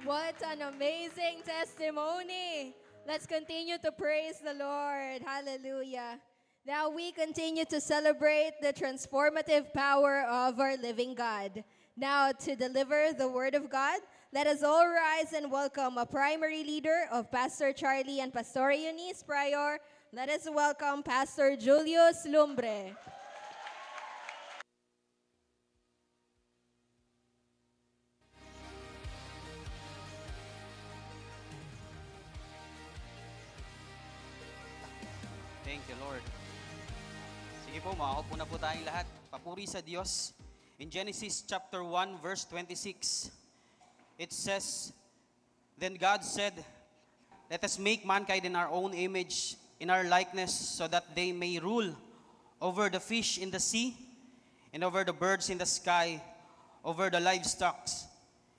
What an amazing testimony. Let's continue to praise the Lord. Hallelujah. Now we continue to celebrate the transformative power of our living God. Now to deliver the word of God, let us all rise and welcome a primary leader of Pastor Charlie and Pastor Eunice Prior. Let us welcome Pastor Julius Lumbre. Thank you, Lord. Sige po, makakaupo na po tayong lahat. Papuri sa Diyos. In Genesis chapter 1, verse 26, it says, Then God said, Let us make mankind in our own image, in our likeness, so that they may rule over the fish in the sea, and over the birds in the sky, over the livestock,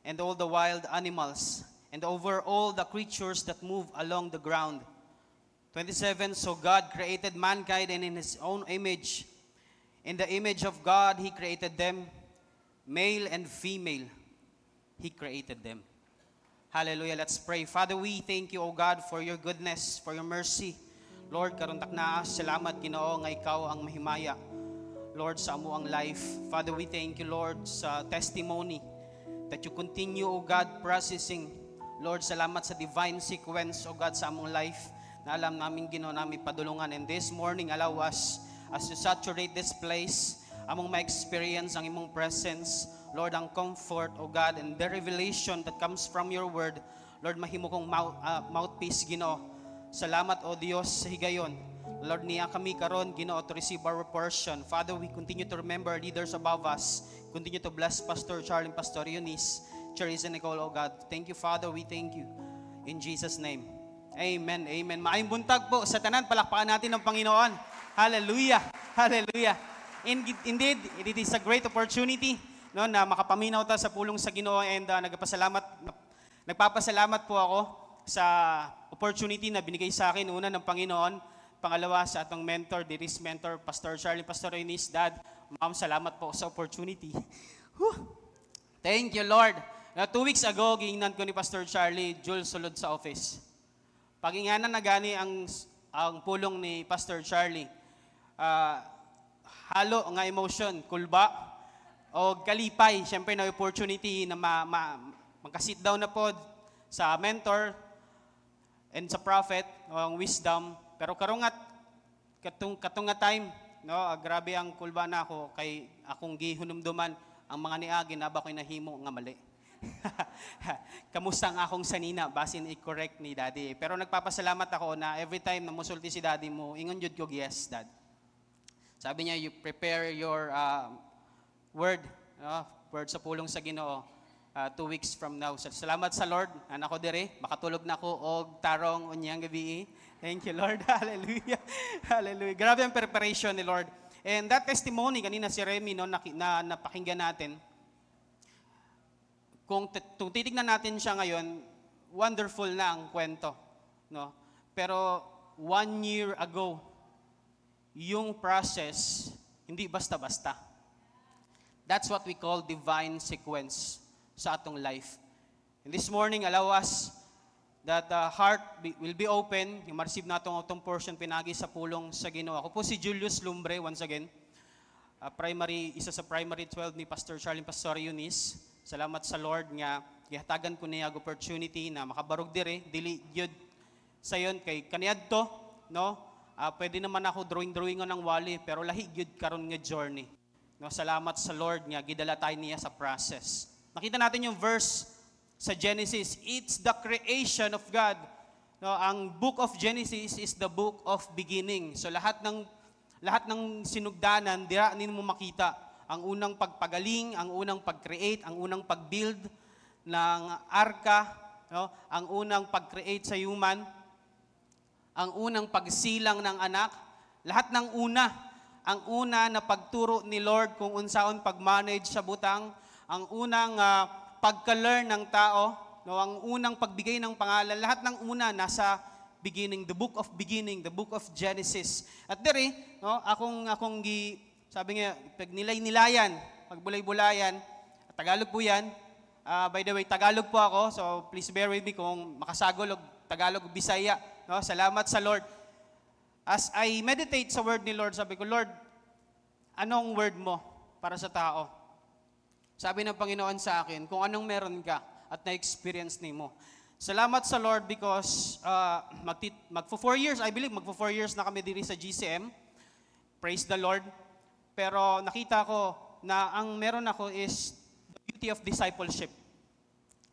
and all the wild animals, and over all the creatures that move along the ground. 27, so God created mankind and in His own image. In the image of God, He created them. Male and female, He created them. Hallelujah. Let's pray. Father, we thank you, O God, for your goodness, for your mercy. Lord, karuntak na salamat, Ginoo, nga ikaw ang mahimaya. Lord, sa amo ang life. Father, we thank you, Lord, sa testimony that you continue, O God, processing. Lord, salamat sa divine sequence, O God, sa among life na alam namin, Ginoo, namin padulungan. And this morning, allow us, as you saturate this place, among ma-experience ang imong presence, Lord, ang comfort, O God, and the revelation that comes from your word. Lord, mahimo kong mouthpiece, Ginoo. Salamat, O Diyos, sa higayon. Lord, niya kami karon, Ginoo, to receive our portion. Father, we continue to remember leaders above us. Continue to bless Pastor Charlie and Pastor Eunice, Charisse and Nicole, O God. Thank you, Father. We thank you. In Jesus' name. Amen, amen. Maayong buntag po sa tanan, palakpakan natin ng Panginoon. Hallelujah, hallelujah. Indeed, it is a great opportunity, no, na makapaminaw ta sa pulong sa Ginoo, and nagpapasalamat po ako sa opportunity na binigay sa akin, una ng Panginoon, pangalawa sa atong mentor, dearest mentor, Pastor Charlie, Pastor Eunice. Dad, Ma'am, salamat po sa opportunity. Thank you, Lord. 2 weeks ago, giingnan ko ni Pastor Charlie, Jules, sulod sa office. Pag-inganan na gani ang pulong ni Pastor Charlie, halo nga emotion, kulba, o kalipay. Siyempre na opportunity na magka-sit down na po sa mentor and sa prophet, ang wisdom. Pero karungat, katunga time, no, grabe ang kulba na ako, kay akong gihunumduman ang mga niagin, aba ko'y nahimo nga mali. Kamusta ang akong sanina, basin i-correct ni Daddy. Pero nagpapasalamat ako na every time na musulti si Daddy mo, ingon jud ko, yes, Dad. Sabi niya, you prepare your word sa pulong sa Ginoo 2 weeks from now. So, salamat sa Lord, anak ko dire, makatulog na ako og tarong unyang gabi. Thank you, Lord. Hallelujah. Hallelujah. Grabe ang preparation ni Lord. And that testimony, kanina si Remy, no, na napakinggan natin, kung titignan natin siya ngayon, wonderful na ang kwento, no? Pero 1 year ago, yung process, hindi basta-basta. That's what we call divine sequence sa atong life. And this morning, allow us that the heart will be open, yung ma-receive na itong portion pinagi sa pulong sa Ginoo. Ako po si Julius Lumbre, once again, isa sa primary 12 ni Pastor Charlie and Pastor Eunice. Salamat sa Lord nga gihatagan ko niya opportunity na makabarog dire, dili gyud sayon kay kaniadto, no? Pwede naman ako drawing ng wali, pero lahi gyud karon nga journey. No, salamat sa Lord nga gidala tayo niya sa process. Nakita natin yung verse sa Genesis, it's the creation of God. No, ang book of Genesis is the book of beginning. So lahat ng sinugdanan dira ninyo makita ang unang pagpagaling, ang unang pag-create, ang unang pag-build ng arka, no? Ang unang pag-create sa human, ang unang pagsilang ng anak, lahat ng ang una na pagturo ni Lord kung unsaon pag-manage sa butang, ang unang pagka-learn ng tao, no? Ang unang pagbigay ng pangalan, lahat ng una nasa beginning, the book of beginning, the book of Genesis. At dere, no, sabi nga, pag nilay-nilayan, pagbulay-bulayan, Tagalog po yan, By the way, Tagalog po ako, so please bear with me kung makasagol og Tagalog o Bisaya. No? Salamat sa Lord. As I meditate sa word ni Lord, sabi ko, Lord, anong word mo para sa tao? Sabi ng Panginoon sa akin, kung anong meron ka at na-experience ni mo. Salamat sa Lord because magpo 4 years, I believe, magpo 4 years na kami diri sa GCM. Praise the Lord. Pero nakita ko na ang meron ako is the beauty of discipleship.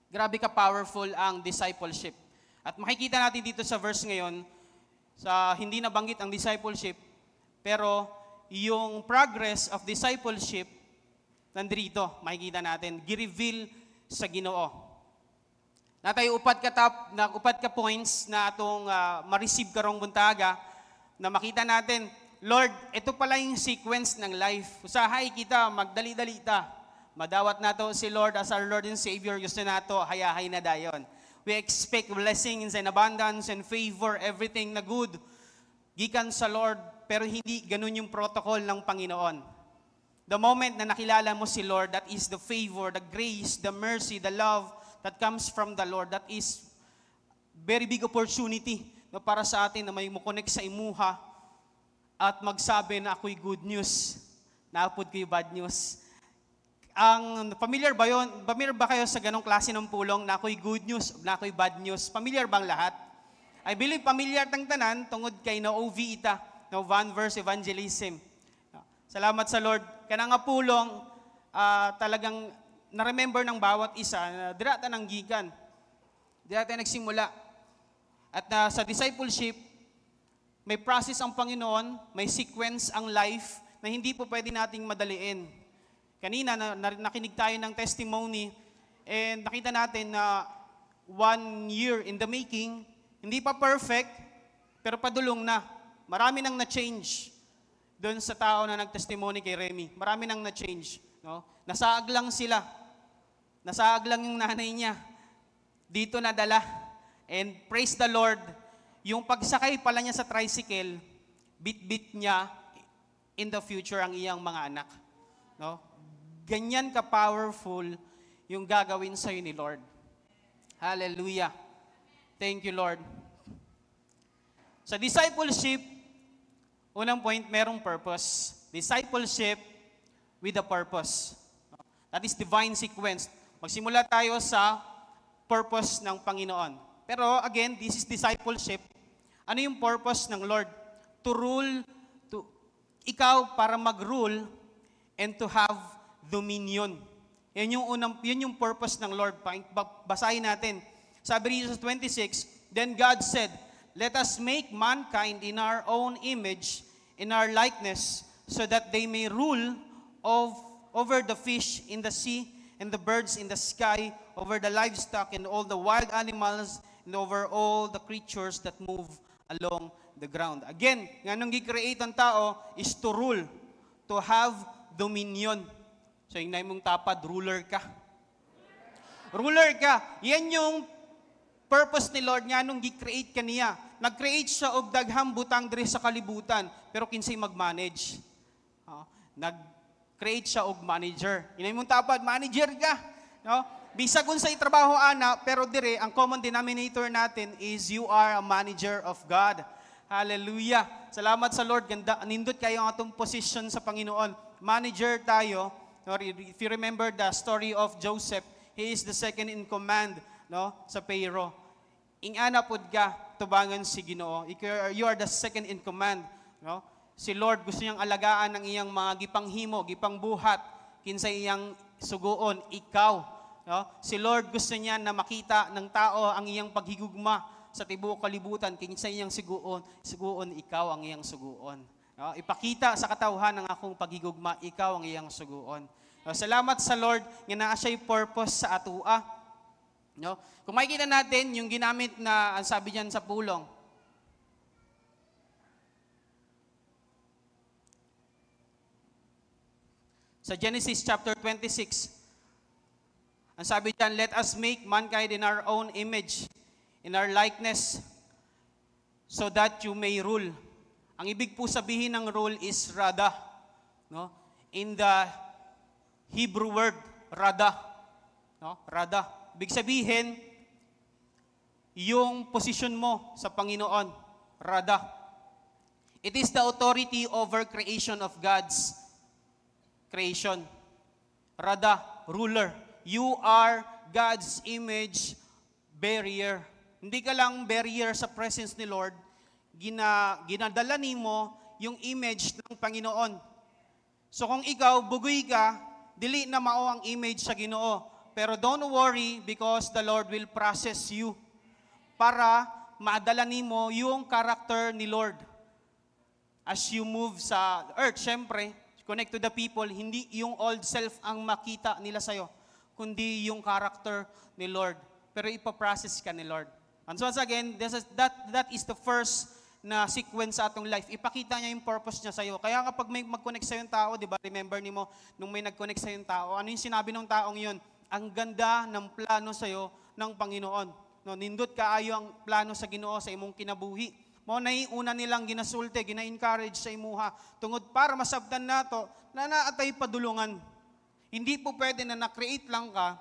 Grabe ka powerful ang discipleship. At makikita natin dito sa verse ngayon, sa hindi nabanggit ang discipleship, pero yung progress of discipleship, nandito, makikita natin, gi-reveal sa Ginoo. Na tayo upat ka points na atong ma-receive karong buntaga, na makita natin, Lord, ito pala yung sequence ng life. Usahay kita, magdali-dali ta. Madawat nato si Lord as our Lord and Savior. Gusto nato, hayahay na dayon. We expect blessings and abundance and favor, everything na good. Gikan sa Lord, pero hindi ganun yung protocol ng Panginoon. The moment na nakilala mo si Lord, that is the favor, the grace, the mercy, the love that comes from the Lord. That is very big opportunity no, para sa atin na may mukonek sa imuha at magsabi na ako'y good news, naapod ko'y bad news. Ang familiar ba yun? Familiar ba kayo sa ganong klase ng pulong na ako'y good news, na ako'y bad news? Familiar bang lahat? I believe familiar tang tanan tungod kay na OV ita, no one verse evangelism. Salamat sa Lord. Kana nga pulong, talagang na-remember ng bawat isa na dira ta nang gikan. Dira ta nagsimula. At sa discipleship, may process ang Panginoon, may sequence ang life na hindi po pwede nating madaliin. Kanina, nakinig tayo ng testimony and nakita natin na 1 year in the making, hindi pa perfect, pero padulong na. Marami nang na-change doon sa tao na nag-testimony kay Remy. Marami nang na-change. No? Nasaag lang sila. Nasaag lang yung nanay niya. Dito nadala. And praise the Lord, yung pagsakay pala niya sa tricycle, bit-bit niya in the future ang iyang mga anak. No? Ganyan ka-powerful yung gagawin sa'yo ni Lord. Hallelujah. Thank you, Lord. Sa discipleship, unang point, merong purpose. Discipleship with a purpose. That is divine sequence. Magsimula tayo sa purpose ng Panginoon. Pero again, this is discipleship. Ano yung purpose ng Lord? To rule, ikaw para mag-rule and to have dominion. Yun yung purpose ng Lord. Basahin natin. Sabi dito sa 26, Then God said, Let us make mankind in our own image, in our likeness, so that they may rule over the fish in the sea, and the birds in the sky, over the livestock and all the wild animals, and over all the creatures that move along the ground. Again, nga nung gi-create ang tao is to rule, to have dominion. So yung mong tapad, ruler ka. Ruler ka. Yan yung purpose ni Lord nga nung gi-create ka niya. Nag-create siya og daghang butang diri sa kalibutan, pero kinsay mag-manage. Nag-create siya og manager. Inay mong tapad, manager ka. No? Bisag unsay trabaho ana, pero dire ang common denominator natin is you are a manager of God. Hallelujah. Salamat sa Lord. Ganda, nindot kayo ang atong position sa Panginoon. Manager tayo. If you remember the story of Joseph, he is the second in command, no, sa Pharaoh. Ingana pud ka tubangan si Ginoo. You are the second in command, no? Si Lord gusto niyang alagaan ang iyang mga gipanghimo, gipangbuhat kinsay iyang suguon, ikaw, no? Si Lord gusto niya na makita ng tao ang iyang paghigugma sa tibuok kalibutan kinsay iyang suguon, ikaw ang iyang suguon. No? Ipakita sa katawhan ng akong paghigugma, ikaw ang iyang suguon. No? Salamat sa Lord nga naa siya'y purpose sa atua. No? Kung makikita natin yung ginamit na ang sabi diyan sa pulong. Sa Genesis chapter 26, ang sabi diyan, let us make mankind in our own image, in our likeness, so that you may rule. Ang ibig po sabihin ng rule is rada. No? In the Hebrew word, rada, No? Rada. Ibig sabihin, yung posisyon mo sa Panginoon. Rada. It is the authority over creation of God's creation. Rada, ruler. You are God's image barrier. Hindi ka lang barrier sa presence ni Lord, ginadala mo yung image ng Panginoon. So kung ikaw, bugoy ka, dili na mao ang image sa Ginoo. Pero don't worry because the Lord will process you para madala nimo yung character ni Lord. As you move sa earth, syempre, connect to the people, hindi yung old self ang makita nila sa'yo, kundi yung character ni Lord. Pero ipaprocess ka ni Lord. And so once again, that is the first na sequence sa atong life. Ipakita niya yung purpose niya sa'yo. Kaya kapag may mag-connect sa'yo yung tao, di ba, remember ni mo, nung may nag-connect sa'yo yung tao, ano yung sinabi ng taong yun? Ang ganda ng plano sa'yo ng Panginoon. No, nindot kaayo ang plano sa Ginoo sa imong kinabuhi. Mao na una nilang ginasulte, gina-encourage sa imuha, tungod para masabtan nato na naatay padulungan. Hindi po pwede na na-create lang ka,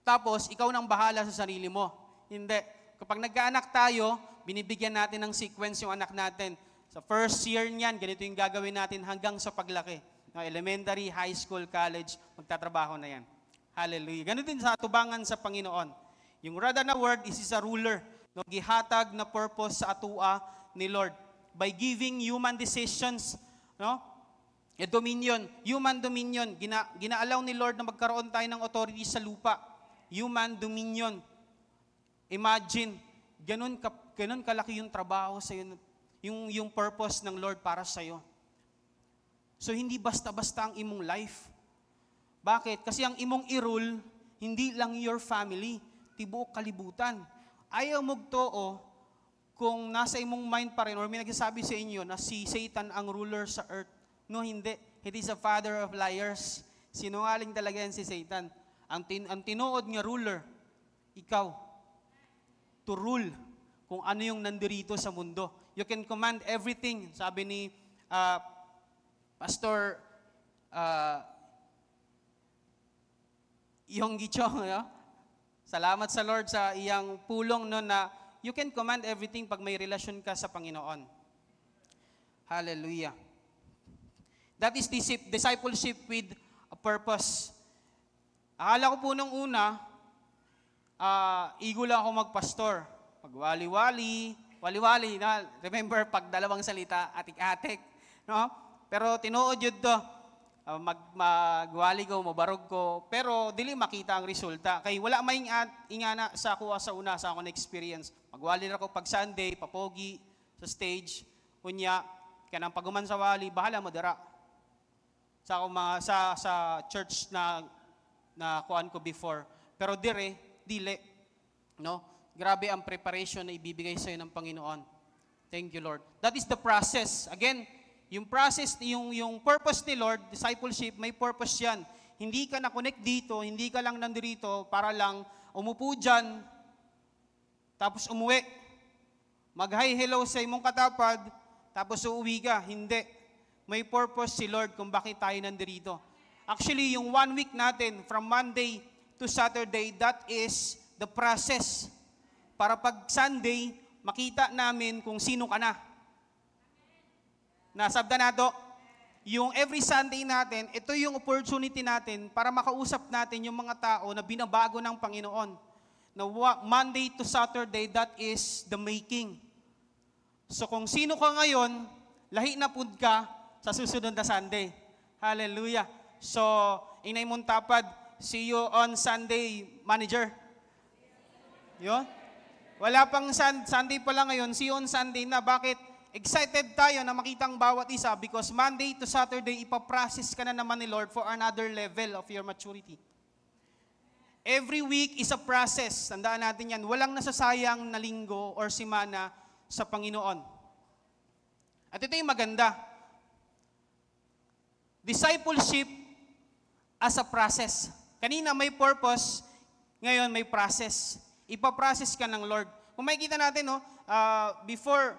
tapos ikaw nang bahala sa sarili mo. Hindi. Kapag nagkaanak tayo, binibigyan natin ng sequence yung anak natin. Sa first year niyan, ganito yung gagawin natin hanggang sa paglaki. No, elementary, high school, college, magtatrabaho na yan. Hallelujah. Ganito din sa atubangan sa Panginoon. Yung rada na word is a ruler. No, gihatag na purpose sa atua ni Lord. By giving human decisions, no? Dominion, human dominion. Ginaalaw ni Lord na magkaroon tayo ng authority sa lupa. Human dominion. Imagine, ganun kalaki yung trabaho sa iyo, yung purpose ng Lord para sa iyo. So hindi basta-basta ang imong life. Bakit? Kasi ang imong i-rule, hindi lang your family, tibuok kalibutan. Ayaw magtoo kung nasa imong mind pa rin or may nagsasabi sa inyo na si Satan ang ruler sa earth. No, hindi. He is a father of liars. Sinungaling talaga yan si Satan. Ang tinuod nga ruler, ikaw. To rule kung ano yung nandirito sa mundo. You can command everything. Sabi ni Pastor Yong Gichong, no? Salamat sa Lord sa iyang pulong no, na you can command everything pag may relasyon ka sa Panginoon. Hallelujah. That is discipleship with a purpose. Akala ko po nung una, igo lang ako magpastor. Magwali-wali, na, remember, pag dalawang salita, atik-atik. No? Pero tinuod yun to, magwali ko, mabarog ko, pero dili makita ang resulta. Kay wala may ingana sa kuha sa una, sa akong experience. Magwali na ako pag Sunday, papogi, sa stage, kunya, kaya nang paguman sa wali, bahala mo dara. Sa church na kuhaan ko before. Pero dili, no? Grabe ang preparation na ibibigay sa iyo ng Panginoon. Thank you, Lord. That is the process. Again, yung process, yung purpose ni Lord, discipleship, may purpose yan. Hindi ka na-connect dito, hindi ka lang nandito para lang umupo dyan, tapos umuwi. Mag-hi, hello sa imong katapad, tapos uuwi ka. Hindi. May purpose si Lord kung bakit tayo nandito. Actually, yung 1 week natin, from Monday to Saturday, that is the process. Para pag Sunday, makita namin kung sino ka na. Nasabda na to. Yung every Sunday natin, ito yung opportunity natin para makausap natin yung mga tao na binabago ng Panginoon. Na Monday to Saturday, that is the making. So kung sino ka ngayon, lahi na pud ka sa susunod na Sunday. Hallelujah. So, inay mong tapad, see you on Sunday, manager. Yun? Wala pang Sunday pa lang ngayon, see you on Sunday na. Bakit? Excited tayo na makita ang bawat isa because Monday to Saturday, ipaprocess ka na naman ni Lord for another level of your maturity. Every week is a process. Tandaan natin yan. Walang nasasayang na linggo or simana sa Panginoon. At ito yung maganda. Discipleship as a process. Kanina may purpose, ngayon may process. Ipaprocess ka ng Lord. Kung makikita natin, no, before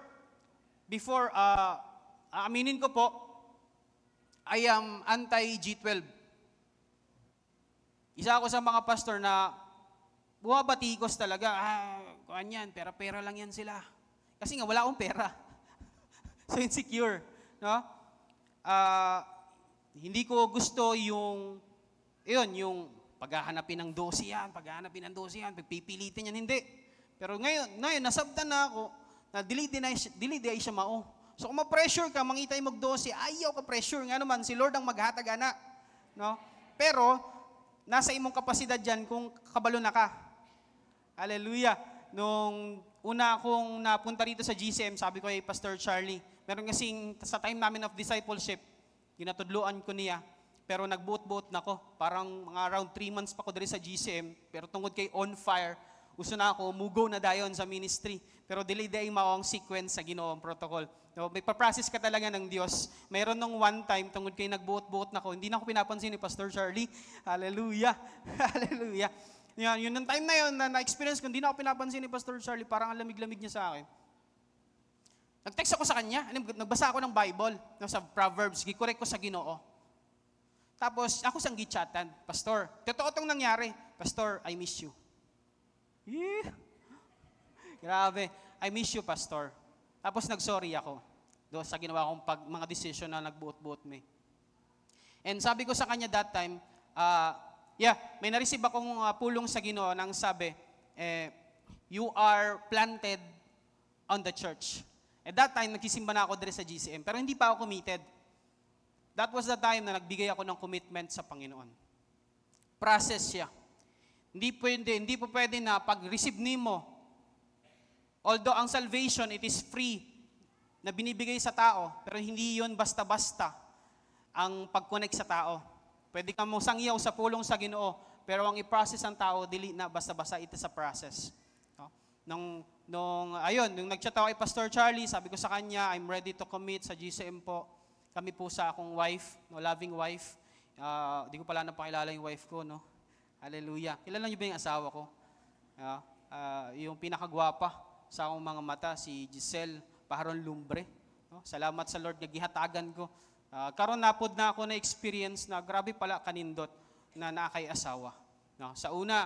aminin ko po, I am anti-G12. Isa ako sa mga pastor na bumabatikos talaga. Kuhan yan, pera-pera lang yan sila. Kasi nga, wala akong pera. So, insecure. No? Hindi ko gusto yung paghahanapin ng 12 yan, pagpipilitin yan, hindi. Pero ngayon nasabtan na ako, na dili di siya mao. So kung ma-pressure ka, mangitay mag-12, ayaw ka pressure, nga naman, si Lord ang maghatag ana. No? Pero, nasa imong kapasidad dyan kung kabalo na ka. Hallelujah. Nung una akong napunta rito sa GCM, sabi ko kay Pastor Charlie, meron kasing sa time namin of discipleship, ginatudluan ko niya, pero nagbuot-buot na ko. Parang mga around 3 months pa ko dali sa GCM, pero tungod kay on fire, uso na ako, mugo na dayon sa ministry. Pero dili mao ang sequence sa Ginoong protocol. No, may pa-process ka talaga ng Diyos. Mayroon nung one time, tungod kay nagbuot-buot na ko, hindi na ako pinapansin ni Pastor Charlie. Hallelujah. Hallelujah. Yun ang time na yun, na-experience ko, hindi na ako pinapansin ni Pastor Charlie, parang ang lamig-lamig niya sa akin. Nag-text ako sa kanya, nagbasa ako ng Bible, sa Proverbs, gikorek ko sa Ginoo. Tapos, ako sang gichatan, Pastor, totoo itong nangyari. Pastor, I miss you. Grabe, I miss you, Pastor. Tapos, nag-sorry ako. Doon sa ginawa kong mga decision na nagbuot-buot me. And sabi ko sa kanya that time, may na-receive akong pulong sa Ginoo nang sabi, you are planted on the church. At that time, nagsisimba na ako dire sa GCM, pero hindi pa ako committed. That was the time na nagbigay ako ng commitment sa Panginoon. Process siya. Hindi po pwede na pag-receive nimo, although ang salvation, it is free, na binibigay sa tao, pero hindi yon basta-basta ang pag-connect sa tao. Pwede kang sangyaw sa pulong sa Ginoo, pero ang i-process ang tao, dili na basta-basta, ito sa process. No? Nung nag-chat ako kay Pastor Charlie, sabi ko sa kanya, I'm ready to commit sa GCM po. Kami po sa akong wife, loving wife. Di ko pala napakilala yung wife ko, no? Hallelujah. Kilala niyo ba yung asawa ko? Yung pinakagwapa sa akong mga mata, si Giselle Paharon Lumbre. No? Salamat sa Lord, nagihatagan ko. Karon napod na ako na experience na grabe pala kanindot na nakay asawa. No? Sa una,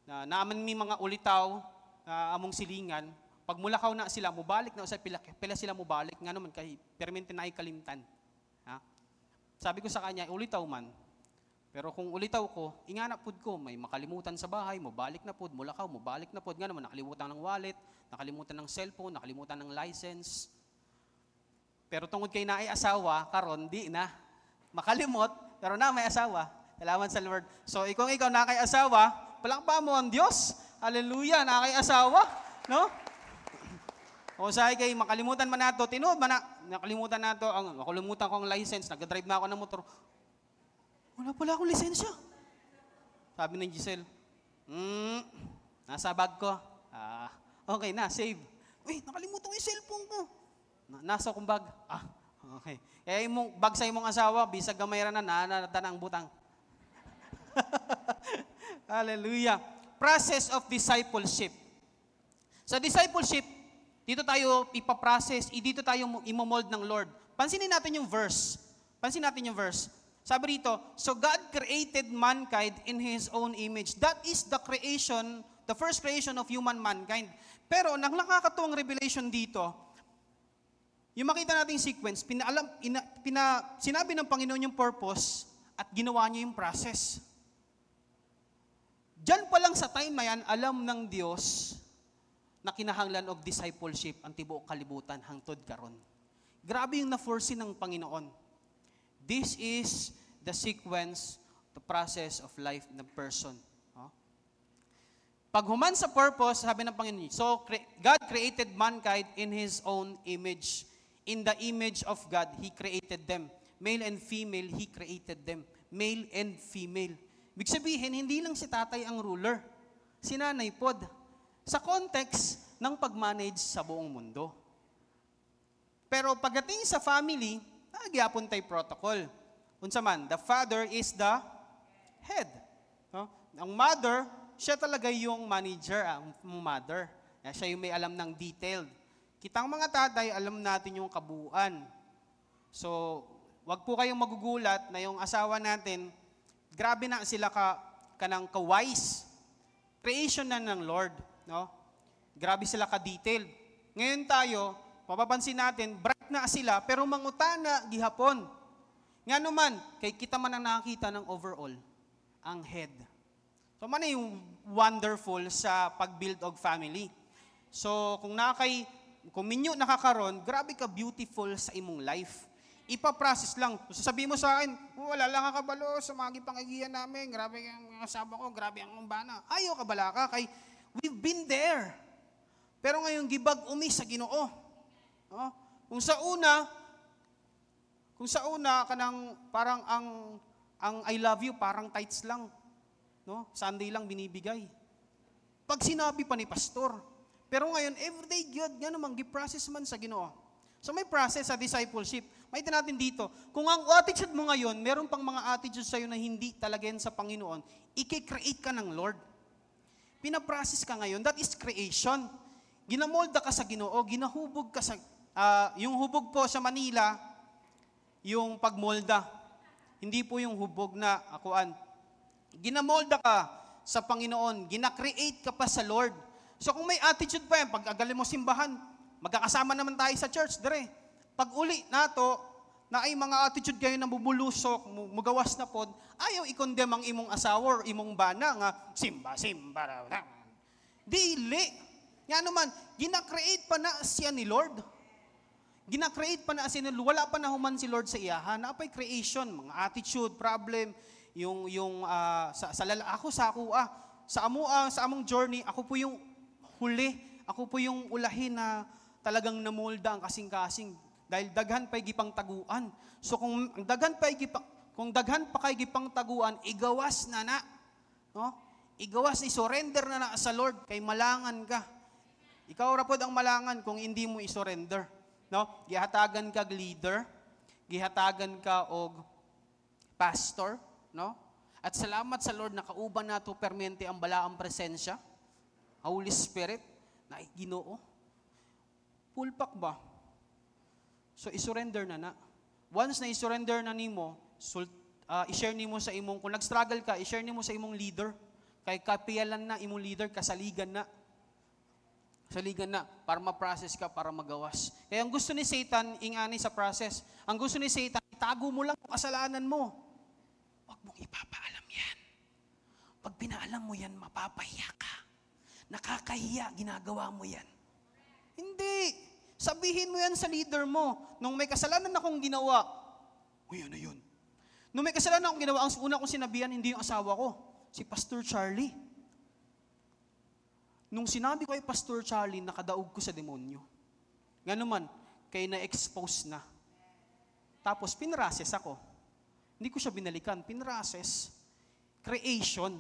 naaman mi mga ulitaw, among silingan, pag mulakaw na sila, mubalik na, pila sila mubalik, nga naman, kay permente na ay kalimtan. Sabi ko sa kanya, ulitaw man. Pero kung ulitaw ko, ingana pud ko, may makalimutan sa bahay, mubalik na pud, mulakaw, mubalik na pud, nga naman, nakalimutan ng wallet, nakalimutan ng cellphone, nakalimutan ng license. Pero tungod kay naay asawa, karon di na. Makalimot, pero na may asawa. Salamat sa Lord. So, kung ikaw na kay asawa, palakpa mo ang Diyos. Hallelujah, na kay asawa. No? O sa kay makalimutan man nato, tinuod man na, nakalimutan nato, nakalimutan ko ang license, nag-drive na ako ng motor. Wala pala akong lisensya. Sabi ng Giselle, nasa bag ko. Okay na, save. Uy, nakalimutan ko yung cellphone ko. Nasa akong bag. Okay. Eh, yung bag sa imong asawa, bisag gamay ra na, nanata na ang butang. Hallelujah. Process of discipleship. Sa discipleship, dito tayo ipaprocess, dito tayo imomold ng Lord. Pansinin natin yung verse. Sabi rito, so God created mankind in His own image. That is the creation, the first creation of human mankind. Pero, nang nakakatuwang revelation dito, yung makita nating sequence, sinabi ng Panginoon yung purpose at ginawa niya yung process. Diyan pa lang sa time na yan, alam ng Diyos na kinahanglan of discipleship ang tibuok kalibutan hangtod karon. Grabe yung na-foresee ng Panginoon. This is the sequence, the process of life ng person. Pag human sa purpose, sabi ng Panginoon, so God created mankind in His own image. In the image of God, He created them. Male and female, He created them. Male and female. Ibig sabihin, hindi lang si tatay ang ruler. Si nanay pod. Sa context ng pag-manage sa buong mundo. Pero pagdating sa family, nagyapon tayo protocol. Unsa man, the father is the head. No? Ang mother, siya talaga yung manager, ang mother. Siya yung may alam ng detailed. Kitang mga tatay, alam natin yung kabuuan. So, wag po kayong magugulat na yung asawa natin, grabe na sila kanang ka-wise. Creation na ng Lord, no? Grabe sila ka-detailed. Ngayon tayo, mapapansin natin, bright na sila, pero mangutana gihapon. Nga naman, kay kita man ang nakakita ng overall, ang head. So, man yung wonderful sa pag-build of family. So, kung minyo nakakaroon, grabe ka beautiful sa imong life. Ipa-process lang. So, sabihin mo sa akin, wala lang kakabalo sa mga pangigiyan namin, grabe ang asawa ko, grabe ang umbana. Ayaw kabala ka, kay we've been there. Pero ngayon, gibag umi sa Ginoo. No? Kung sa una, kanang parang ang I love you, parang tights lang. No? Sunday lang binibigay. Pag sinabi pa ni pastor. Pero ngayon, everyday God, nga naman, giprocess man sa Ginoo. So may process sa discipleship. May natin dito, kung ang attitude mo ngayon, meron pang mga attitude sa'yo na hindi talaga yan sa Panginoon, i-create ka ng Lord. Pinaprocess ka ngayon, that is creation. Ginamolda ka sa Ginoo, ginahubog ka sa, yung hubog po sa Manila, yung pagmolda. Hindi po yung hubog na akuan. Ginamolda ka sa Panginoon, gina-create ka pa sa Lord. So kung may attitude pa yan, pag agali mo simbahan, magkakasama naman tayo sa church, dire. Pag uli nato, na ay mga attitude kayo na bubulusok, mugawas na pod, ayaw i-condemn ang imong asawa or imong bana nga, simba. Dili. Nga naman, gina-create pa na siya ni Lord. Gina-create pa na siya ni Lord. Wala pa na human si Lord sa iyahan. Napay creation, mga attitude, problem, sa among journey, ako po yung huli, ako po yung ulahin na talagang namolda ang kasing-kasing dahil daghan pa gipang taguan. So kung daghan pa kay gipang taguan, igawas na, no? Igawas ni surrender na sa Lord kay malangan ka. Ikaw ra pod ang malangan kung hindi mo i-surrender, no? Gihatagan ka leader, gihatagan ka og pastor, no? At salamat sa Lord na kauban nato permente ang balaang presensya, Holy Spirit, na Ginoo. Pulpak ba? So i-surrender na. Once na i-surrender na nimo, i-share nimo sa imong, kung nag-struggle ka, i-share nimo sa imong leader. Kay kapiyalan na imong leader, kasaligan na para ma-process ka, para magawas. Kaya ang gusto ni Satan, ingani sa process, ang gusto ni Satan, itago mo lang ang kasalanan mo. Huwag mong ipapaalam yan. Pag pinaalam mo yan, mapapahiya ka. Nakakahiya, ginagawa mo yan. Hindi. Sabihin mo yan sa leader mo. Nung may kasalanan akong ginawa, yan na yun. Nung may kasalanan akong ginawa, ang una kong sinabihan, hindi yung asawa ko, si Pastor Charlie. Nung sinabi ko kay Pastor Charlie, nakadaog ko sa demonyo. Nga naman, kaya na-expose na. Tapos, pinrases ako. Hindi ko siya binalikan. Pinrases. Creation.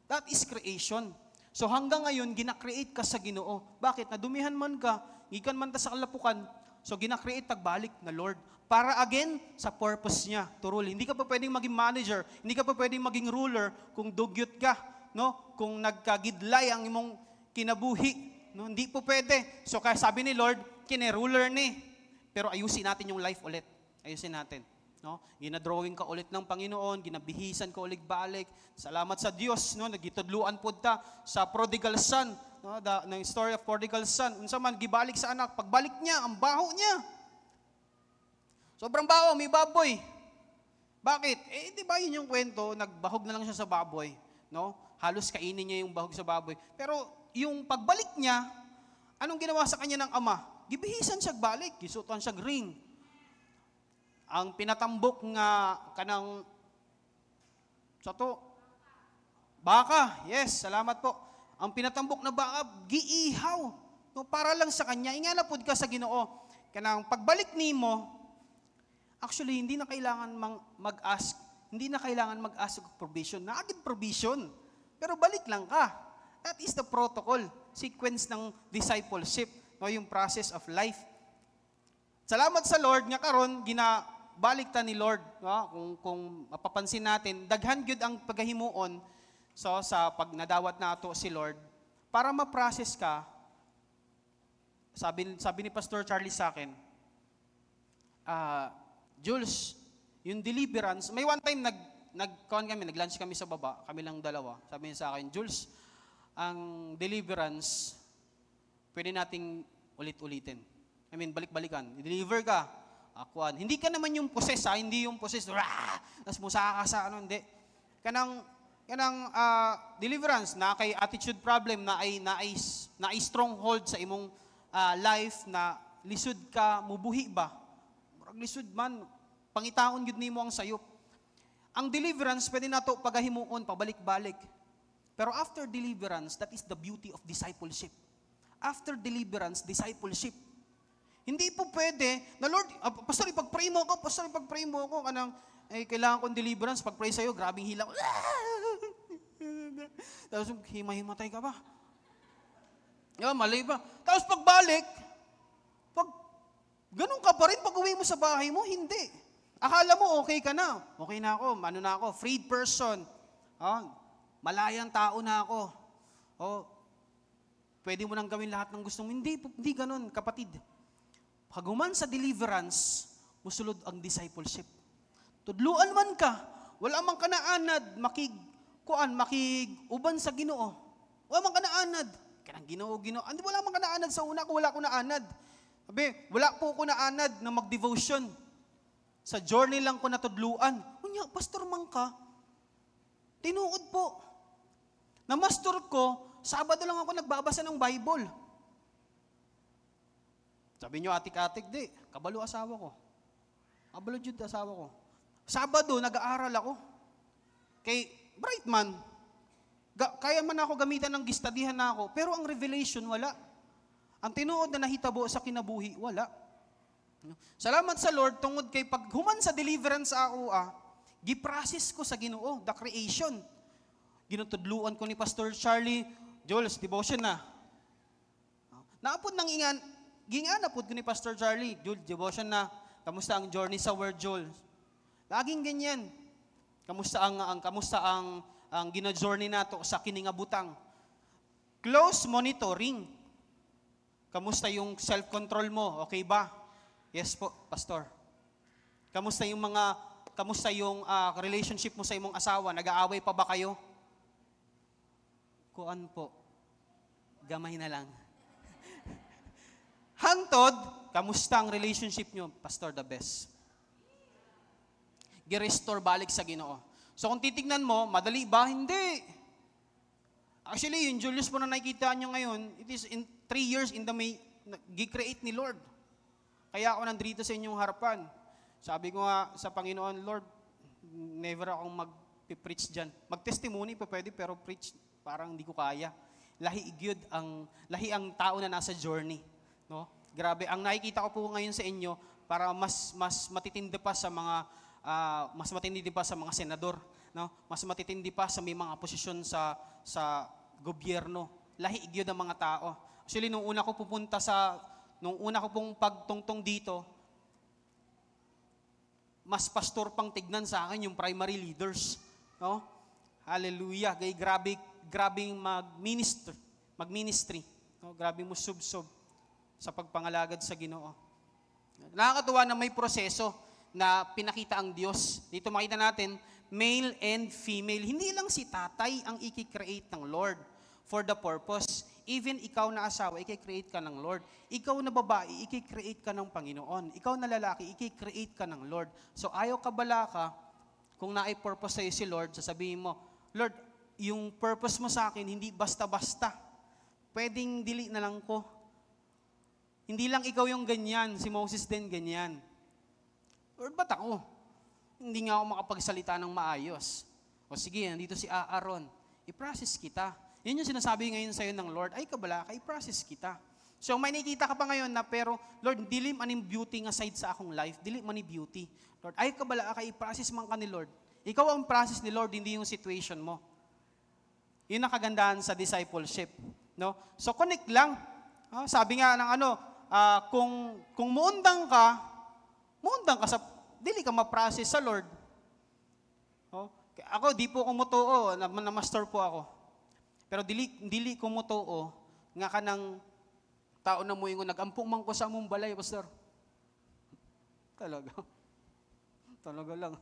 That is creation. So hanggang ngayon, gina-create ka sa Ginoo. Bakit? Nadumihan man ka, gikan man ta sa kalapukan, so gina-create tagbalik na Lord. Para again, sa purpose niya, to rule. Hindi ka pa pwedeng maging manager, hindi ka pa pwedeng maging ruler kung dugyot ka, no? Kung nagkagidlay ang imong kinabuhi. No? Hindi po pwede. So kaya sabi ni Lord, kine-ruler ni. Pero ayusin natin yung life ulit. Ayusin natin. No? Ginadrawing ka ulit ng Panginoon, ginabihisan ka ulit balik. Salamat sa Diyos, no? Nagitudluan po ta sa prodigal son, no? Ng story of prodigal son. Unsa man gibalik sa anak, pagbalik niya, ang baho niya. Sobrang baho, may baboy. Bakit? Di ba yun yung kwento, nagbahog na lang siya sa baboy, no? Halos kainin niya yung bahog sa baboy. Pero yung pagbalik niya, anong ginawa sa kanya ng ama? Gibihisan siya balik, gisutan siya ring. Ang pinatambok nga kanang baka, yes, salamat po. Ang pinatambok na baka, giihaw. No, para lang sa kanya, ingana pud ka sa Ginoo. Kanang pagbalik nimo, actually, hindi na kailangan mag-ask of provision. Naagid provision. Pero balik lang ka. That is the protocol, sequence ng discipleship, no, yung process of life. Salamat sa Lord nga karon ginabalik ta ni Lord, no? Kung mapapansin natin, daghan gyud ang paghimuon sa pag nadawat nato si Lord para ma-process ka. Sabi ni Pastor Charlie sa akin, Jules, yung deliverance, may one time nag-lunch kami sa baba, kami lang dalawa. Sabi niya sa akin, Jules, ang deliverance, pwede nating ulit-ulitin. I mean, balik-balikan. I-deliver ka. Akuan. Hindi ka naman yung possess, ha? Hindi yung possess, tapos musaka ka sa hindi. Kanang deliverance na kay attitude problem na ay stronghold sa imong life na lisod ka, mubuhi ba? Murag lisod man, pangitaon yun nimo ang sayop. Ang deliverance, pwede na ito pagahimuon, pabalik-balik. Pero after deliverance, that is the beauty of discipleship. After deliverance, discipleship. Hindi po pwede na, Lord, Pastor, ipag-pray mo ako, kailangan kong deliverance, pag-pray sa'yo, grabing hilang. Tapos, himatay ka ba? Mali ba? Tapos pagbalik, ganun ka pa rin pag uwi mo sa bahay mo, hindi. Akala mo okay ka na. Okay na ako, freed person. Malayang tao na ako. Pwede mo nang gawin lahat ng gusto mo. Hindi ganun, kapatid. Pag human sa deliverance, musulod ang discipleship. Tudluan man ka, wala man ka naanad, makig-uban sa Ginoo. Wala man ka naanad. Kanang Ginoo. Wala man ka naanad sa una ko, wala ko naanad. Sabi, wala po ko naanad na mag-devotion. Sa journey lang ko natudluan. Unya, pastor man ka, tinuod po. Na master ko, Sabado lang ako nagbabasa ng Bible. Sabi nyo, atik-atik, di. Kabalo asawa ko. Kabalo jud asawa ko. Sabado, nag-aaral ako. Kay bright man. Kaya man ako gamitan ng gistadihan na ako. Pero ang revelation, wala. Ang tinuod na nahitabo sa kinabuhi, wala. Salamat sa Lord, tungod kay paghuman sa deliverance ako, giprocess ko sa Ginoo, the creation. Ginutudluan ko ni Pastor Charlie, Jules, devotion na. Naapod nang ginganapod ko ni Pastor Charlie, Jules, devotion na. Kamusta ang journey sa Word, Jules? Laging ganyan. Kamusta ang gina-journey nato sa kiningabutang? Close monitoring. Kamusta yung self-control mo? Okay ba? Yes po, Pastor. Kamusta yung relationship mo sa imong asawa? Nag-aaway pa ba kayo? Kuan po. Gamay na lang. Hangtod, kamusta ang relationship nyo? Pastor, the best. Gi-restore balik sa Ginoo. So kung titignan mo, madali ba? Hindi. Actually, yung Julius po na nakikita nyo ngayon, it is in 3 years in the may, gi-create ni Lord. Kaya ako nandito sa inyong harapan. Sabi ko nga sa Panginoon, Lord, never akong mag-preach dyan. Mag-testimony pa pwede, pero preach, parang hindi ko kaya. Lahi ang tao na nasa journey. No? Grabe, ang nakikita ko po ngayon sa inyo, para mas matitindi pa sa mga senador, no? Mas matitindi pa sa may mga posisyon sa gobyerno. Lahi igyod ang mga tao. Actually, nung una ko pong pagtungtong dito, mas pastor pang tignan sa akin yung primary leaders, no? Hallelujah. Gay grabing mag-ministry, no? Grabing mo subsob sa pagpangalagad sa Ginoo. Nakakatuwa na may proseso na pinakita ang Diyos. Dito makita natin, male and female. Hindi lang si tatay ang i-create ng Lord for the purpose. Even ikaw na asawa, i-create ka ng Lord. Ikaw na babae, i-create ka ng Panginoon. Ikaw na lalaki, i-create ka ng Lord. So ayaw ka bala ka, kung na-purpose sa'yo si Lord, sasabihin mo, Lord, yung purpose mo sa akin, hindi basta-basta. Pwedeng dili na lang ko. Hindi lang ikaw yung ganyan, si Moses din ganyan. Lord, ba't ako? Hindi nga ako makapagsalita ng maayos. O sige, nandito si Aaron. I-process kita. Yan yung sinasabi ngayon sa'yo ng Lord. Ay, kabala ka, i-process kita. So, may nakikita ka pa ngayon na, pero, Lord, dili man yung beauty nga side sa akong life. Dili man yung beauty. Lord, ay, kabala ka, i-process man ka ni Lord. Ikaw ang process ni Lord, hindi yung situation mo. Yun ang kagandahan sa discipleship. No? So, connect lang. Sabi nga ng kung muundang ka sa, dili ka ma-process sa Lord. Ako, di po ako mutuo, na-master po ako. Pero dili ko mutuo, nga ka ng tao na mo yung nag-ampong man ko sa mong balay, Pastor. Talaga lang.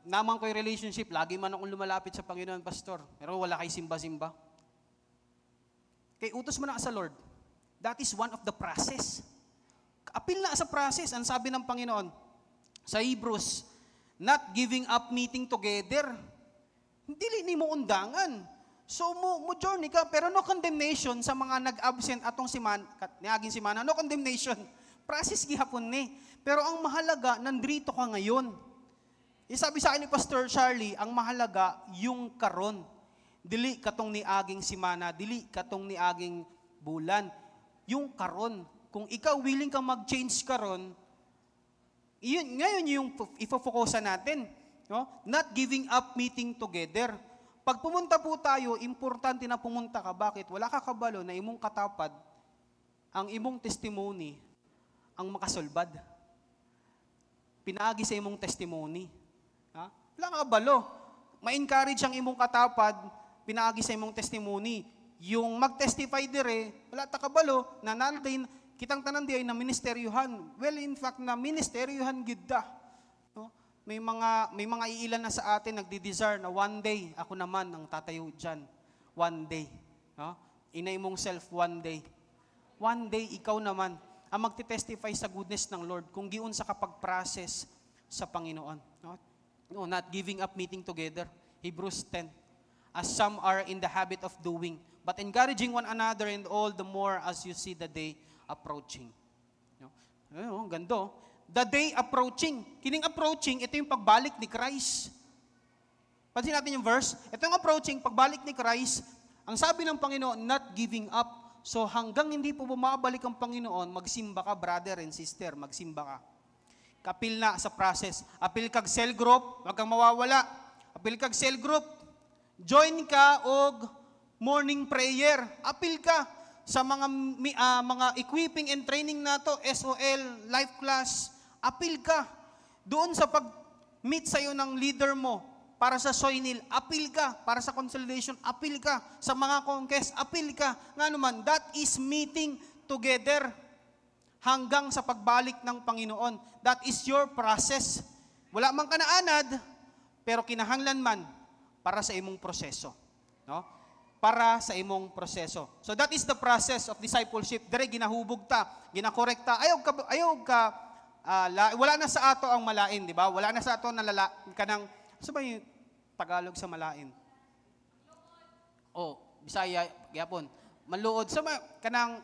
naman ko yung relationship, lagi man akong lumalapit sa Panginoon, Pastor, pero wala kay simba-simba. Kay utos mo na sa Lord. That is one of the process. Apil na sa process, ang sabi ng Panginoon sa Hebrews, not giving up meeting together. Hindi mo undangan. So, mo journey ka, pero no condemnation sa mga nag-absent atong niaging simana. No condemnation. Process gihapon ni. Pero ang mahalaga, nandrito ka ngayon. Sabi sa akin ni Pastor Charlie, ang mahalaga, yung karon. Dili katong ni aging simana, dili katong ni aging bulan. Yung karon. Kung ikaw willing kang mag-change karon, ngayon yung ifofokusan natin. No? Not giving up meeting together. Pag pumunta po tayo, importante na pumunta ka. Bakit? Wala ka kabalo na imong katapad, ang imong testimony, ang makasulbad. Pinaagi sa imong testimony. Ha? Wala ka kabalo. Ma-encourage ang imong katapad, pinaagi sa imong testimony. Yung mag-testify dire, wala ta kabalo, na naldain, kitang tanan di ay na ministeryohan. Well, in fact, na ministeryohan gidda. No? May mga iilan na sa atin nagdi-desire na one day, ako naman ang tatayo dyan. One day. No? Inay mong self, one day. One day, ikaw naman ang magti-testify sa goodness ng Lord kung giun sa kapag-process sa Panginoon. No, not giving up meeting together. Hebrews 10. As some are in the habit of doing, but encouraging one another, and all the more as you see the day approaching. Gando. The day approaching. Kining approaching, ito yung pagbalik ni Christ. Pansin natin yung verse. Ito yung approaching, pagbalik ni Christ. Ang sabi ng Panginoon, not giving up. So hanggang hindi po bumabalik ang Panginoon, magsimba ka, brother and sister, magsimba ka. Kapil na sa process. Apil kag cell group, wag kang mawawala. Apil kag cell group, join ka og morning prayer. Apil ka sa mga equipping and training nato, SOL, life class. Apil ka. Doon sa pag-meet sa'yo ng leader mo para sa Soynil, apil ka. Para sa consolidation, apil ka. Sa mga conquest, apil ka. Nga naman, that is meeting together hanggang sa pagbalik ng Panginoon. That is your process. Wala man ka naanad, pero kinahanglan man para sa imong proseso. No? Para sa imong proseso. So that is the process of discipleship. Dire ginahubog ta, ginakorek ta. Wala na sa ato ang malain, di ba? Wala na sa ato na kanang sa ba yung Tagalog sa malain? Oh, Bisaya, gyapon. Manluod sa kanang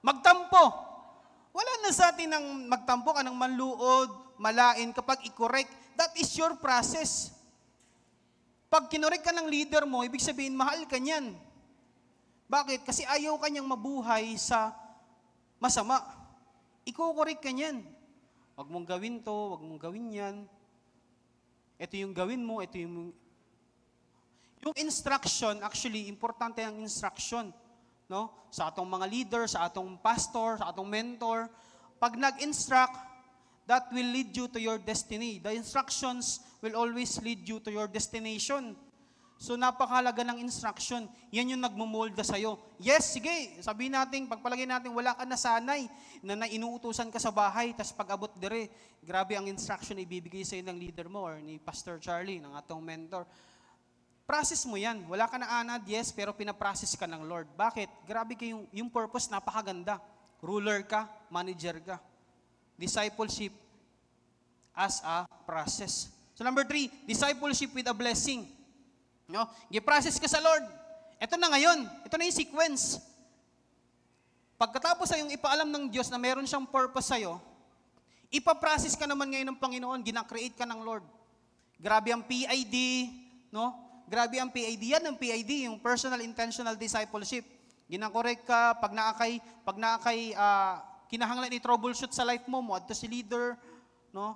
magtampo. Wala na sa atin ng magtampo kanang manluod, malain kapag i-correct. That is your process. Pag kinorek ka ng leader mo, ibig sabihin, mahal ka niyan. Bakit? Kasi ayaw ka niyang mabuhay sa masama. Iko-correct ka niyan. Huwag mong gawin to, huwag mong gawin yan. Ito yung gawin mo, ito yung... Yung instruction, actually, importante ang instruction. No? Sa atong mga leader, sa atong pastor, sa atong mentor. Pag nag-instruct, that will lead you to your destiny. The instructions will always lead you to your destination. So napakahalaga ng instruction. Yan yung nagmumolda sa'yo. Yes, sige, sabihin natin, pagpalagay natin, wala ka nasanay na inuutusan ka sa bahay, tas pag-abot dire, grabe ang instruction na ibibigay sa'yo ng leader mo or ni Pastor Charlie, ng atong mentor. Process mo yan. Wala ka na anad, yes, pero pinaprocess ka ng Lord. Bakit? Grabe kayo, yung purpose, napakaganda. Ruler ka, manager ka. Discipleship as a process. So number 3, discipleship with a blessing. No? Gi-process ka sa Lord. Ito na ngayon. Ito na yung sequence. Pagkatapos sa yung ipaalam ng Diyos na meron siyang purpose sa'yo, ipaprocess ka naman ngayon ng Panginoon, gina-create ka ng Lord. Grabe ang PID, no? Grabe ang PID. Yan ang PID, yung personal intentional discipleship. Gina-correct ka, pag naakay kinahanglan i-troubleshoot sa life mo, adto si leader, no?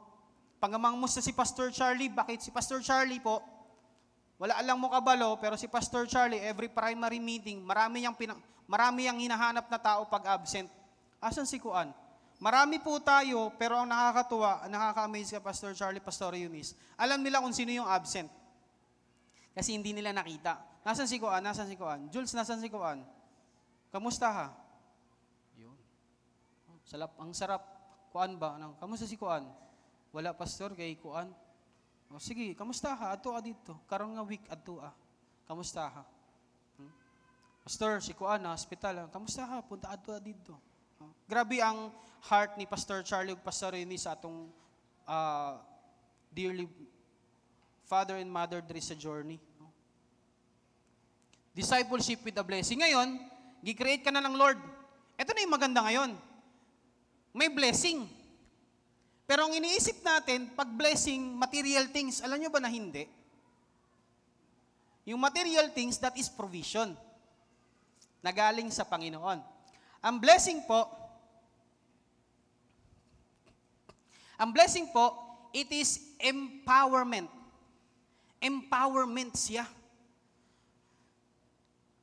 Pangamang mo sa si Pastor Charlie, bakit si Pastor Charlie po, wala lang mo kabalo, pero si Pastor Charlie, every primary meeting, marami yang hinahanap na tao pag absent. Asan si Kuan? Marami po tayo, pero ang nakakatuwa, nakaka-amaze ka Pastor Charlie, Pastor Eunice, alam nila kung sino yung absent. Kasi hindi nila nakita. Nasaan si Kuan? Nasaan si Kuan? Jules, nasaan si Kuan? Kamusta ha? Ang sarap. Kuan ba? Kamusta si Kuan? Wala, Pastor, kay Kuan. O sige, kamusta ka? Ato dito. Karon nga week ato Kamusta ka? Pastor, si Kuan na hospital. Kamusta ka? Punta ato dito. Grabe ang heart ni Pastor Charlie ug Pastor Rini sa atong dearly father and mother diri sa journey. Discipleship with a blessing. Ngayon, gi-create ka na ng Lord. Ito na yung maganda ngayon. May blessing. Pero ang iniisip natin, pag blessing, material things, alam nyo ba na hindi? Yung material things, that is provision. Nagaling sa Panginoon. Ang blessing po, it is empowerment. Empowerment siya.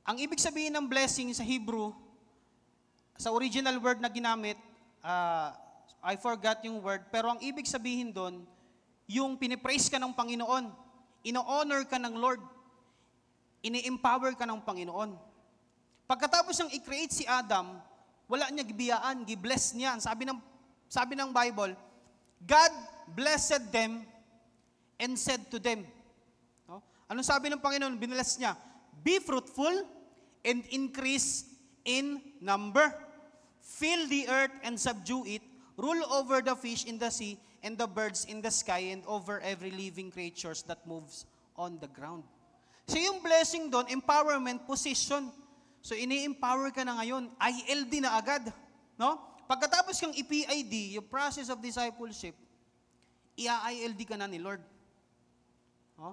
Ang ibig sabihin ng blessing sa Hebrew, sa original word na ginamit, I forgot yung word, pero ang ibig sabihin doon, yung pinipraise ka ng Panginoon, ino-honor ka ng Lord, ini-empower ka ng Panginoon. Pagkatapos niyang i-create si Adam, wala niya gibiyaan, gi-bless niya. Sabi ng Bible, God blessed them and said to them. No? Anong sabi ng Panginoon? Biniless niya, be fruitful and increase in number. Fill the earth and subdue it. Rule over the fish in the sea and the birds in the sky and over every living creatures that moves on the ground. So yung blessing doon, empowerment, position. So ini-empower ka na ngayon. ILD na agad. No? Pagkatapos kang i-PID, yung process of discipleship, i-ILD ka na ni Lord. No?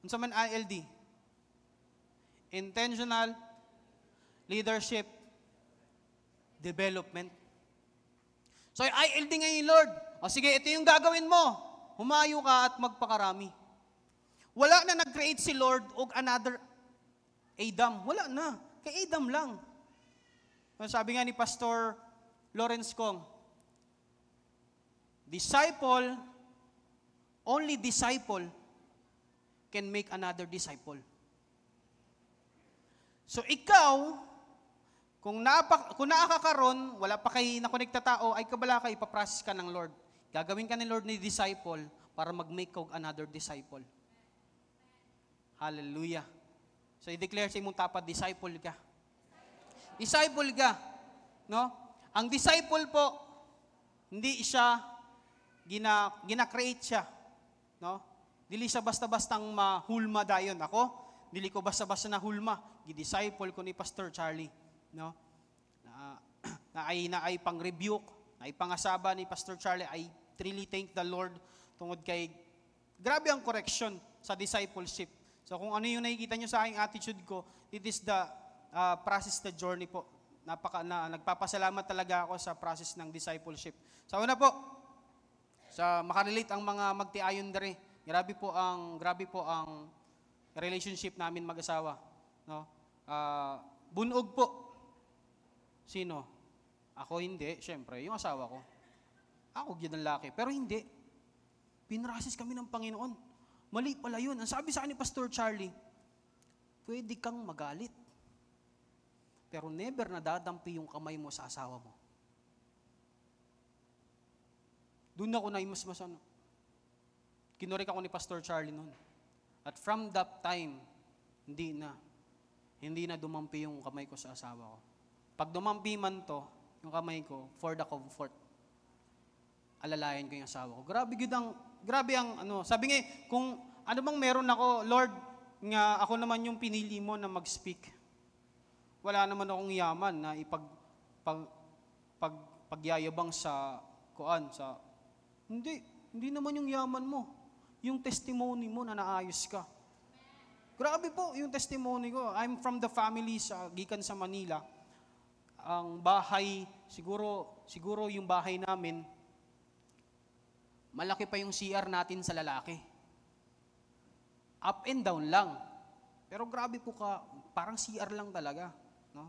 Ano sa man ILD? Intentional leadership development. So, ILD ngayon, Lord. O sige, ito yung gagawin mo. Humayo ka at magpakarami. Wala na nag-create si Lord o another Adam. Wala na. Kay Adam lang. Sabi nga ni Pastor Lawrence Kong, only disciple can make another disciple. So ikaw, kung nakakaroon, wala pa kay nakonekta tao, ay kabala ka, ipaprocess ka ng Lord. Gagawin ka ni Lord ni disciple para mag-make ka another disciple. Hallelujah. So i-declare sa imong tapat, disciple ka. Disciple ka. No? Ang disciple po, hindi siya, gina-create siya. No? Dili siya basta-bastang mahulma dayon. Ako, dili ko basta-basta na hulma. Gi-disciple ko ni Pastor Charlie. No? Na ay pang-rebuke, na ay pangasaba ni Pastor Charlie. I really thank the Lord tungod kay grabe ang correction sa discipleship. So kung ano yung nakikita nyo sa aking attitude ko, it is the process, the journey po. Nagpapasalamat talaga ako sa process ng discipleship. Sa una po, sa makarelate ang mga magtiayon dere. Grabe po ang relationship namin mag-asawa, no? Bunog po. Sino? Ako hindi, syempre, yung asawa ko. Ako gyud ang laki, pero hindi. Pinrasis kami ng Panginoon. Mali pala yun. Ang sabi sa akin ni Pastor Charlie, pwede kang magalit, pero never nadadampi yung kamay mo sa asawa mo. Doon ako naimasmasan. Kinorek ako ni Pastor Charlie noon. At from that time, hindi na dumampi yung kamay ko sa asawa ko. Pag dumampi man to, yung kamay ko, for the comfort, alalayan ko yung asawa ko. Grabe ang sabi nga, kung ano bang meron ako, Lord, nga ako naman yung pinili mo na mag-speak. Wala naman akong yaman na pagyayabang sa hindi naman yung yaman mo. Yung testimony mo na naayos ka. Grabe po yung testimony ko. I'm from the family gikan sa Manila. Ang bahay, siguro yung bahay namin, malaki pa yung CR natin sa lalaki. Up and down lang. Pero grabe po parang CR lang talaga. No?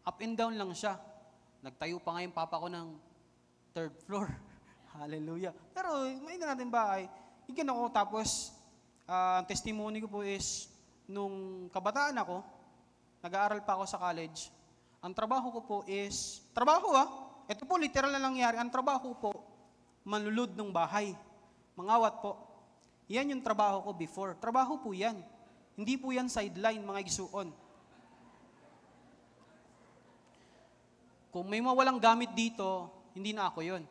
Up and down lang siya. Nagtayo pa nga yung papa ko ng 3rd floor. Hallelujah. Pero may natin bahay. Igan ako, tapos ang testimony ko po is, nung kabataan ako, nag-aaral pa ako sa college, ang trabaho ko po is, ito po literal na nangyari, ang trabaho ko po, manlulod ng bahay. Mangawat po. Yan yung trabaho ko before. Trabaho po yan. Hindi po yan sideline, mga igsuon. Kung may mawalang gamit dito, hindi na ako yun.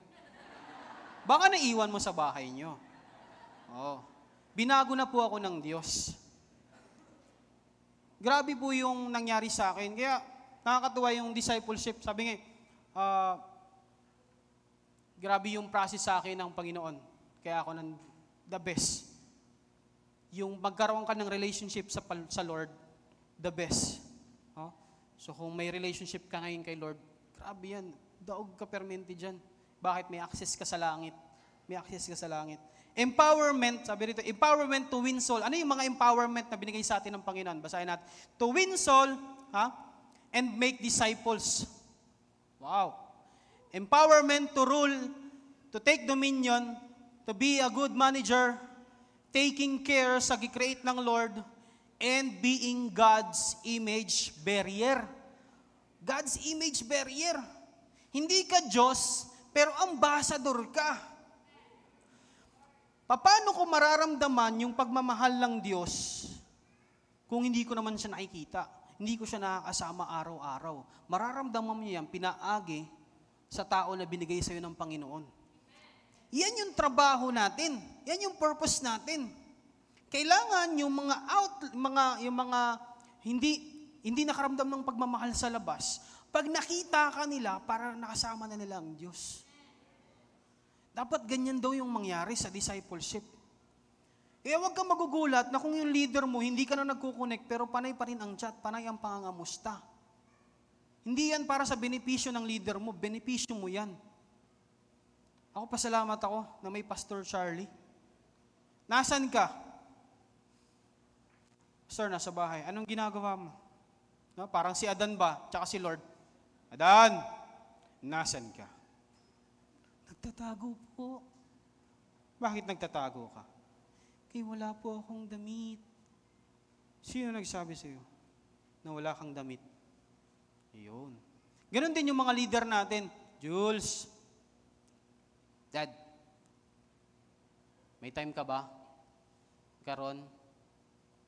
Baka naiwan mo sa bahay nyo. Oh. Binago na po ako ng Diyos. Grabe po yung nangyari sa akin. Kaya nakakatuwa yung discipleship. Sabi nga, grabe yung process sa akin ng Panginoon. Kaya ako ng the best. Yung magkaroon ka ng relationship sa Lord, the best. Oh? So kung may relationship ka ngayon kay Lord, grabe yan. Daog ka permente dyan. Bakit? May access ka sa langit. May access ka sa langit. Empowerment, sabi rito, empowerment to win soul. Ano yung mga empowerment na binigay sa atin ng Panginoon? Basahin natin. To win soul, and make disciples. Wow. Empowerment to rule, to take dominion, to be a good manager, taking care sa gi-create ng Lord, and being God's image bearer. God's image bearer. Hindi ka Diyos, pero ambassador ka. Paano ko mararamdaman yung pagmamahal ng Diyos kung hindi ko naman siya nakikita? Hindi ko siya nakakasama araw-araw. Mararamdaman mo yan, pinaagi sa tao na binigay sa iyo ng Panginoon. Yan yung trabaho natin. Yan yung purpose natin. Kailangan yung mga hindi nakaramdam ng pagmamahal sa labas, pag nakita ka nila, para nakasama na nila ang Diyos. Dapat ganyan daw yung mangyari sa discipleship. Kaya huwag kang magugulat na kung yung leader mo, hindi ka na nagkukonek, pero panay pa rin ang chat, panay ang pangangamusta. Hindi yan para sa benepisyo ng leader mo, benepisyo mo yan. Ako pasalamat ako na may Pastor Charlie. Nasaan ka? Pastor, nasa bahay. Anong ginagawa mo? No? Parang si Adan ba? Tsaka si Lord. Adan, nasaan ka? Nagtatago po. Bakit nagtatago ka? Kaya wala po akong damit. Sino nagsabi sa'yo na wala kang damit? Iyon. Ganon din yung mga leader natin. Jules, Dad, may time ka ba? Karon?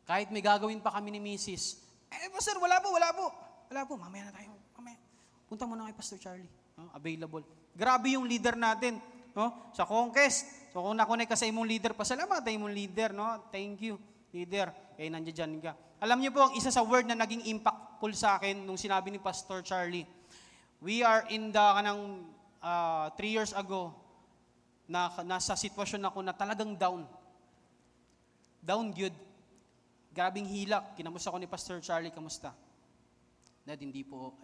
Kahit may gagawin pa kami ni Mrs. Pastor, wala po. Mamaya na tayo. Mamaya. Punta muna kay Pastor Charlie. Available. Grabe yung leader natin. No? Sa Conquest. So kung nakunik ka sa imong leader, pasalamat tayo imong leader. No? Thank you, leader. Kaya nandiyan ka. Alam niyo po, ang isa sa word na naging impactful sa akin nung sinabi ni Pastor Charlie, we are in the 3 years ago, na nasa sitwasyon ako na talagang down. Down good. Grabing hilak. Kinamusta ko ni Pastor Charlie, kamusta? Dad,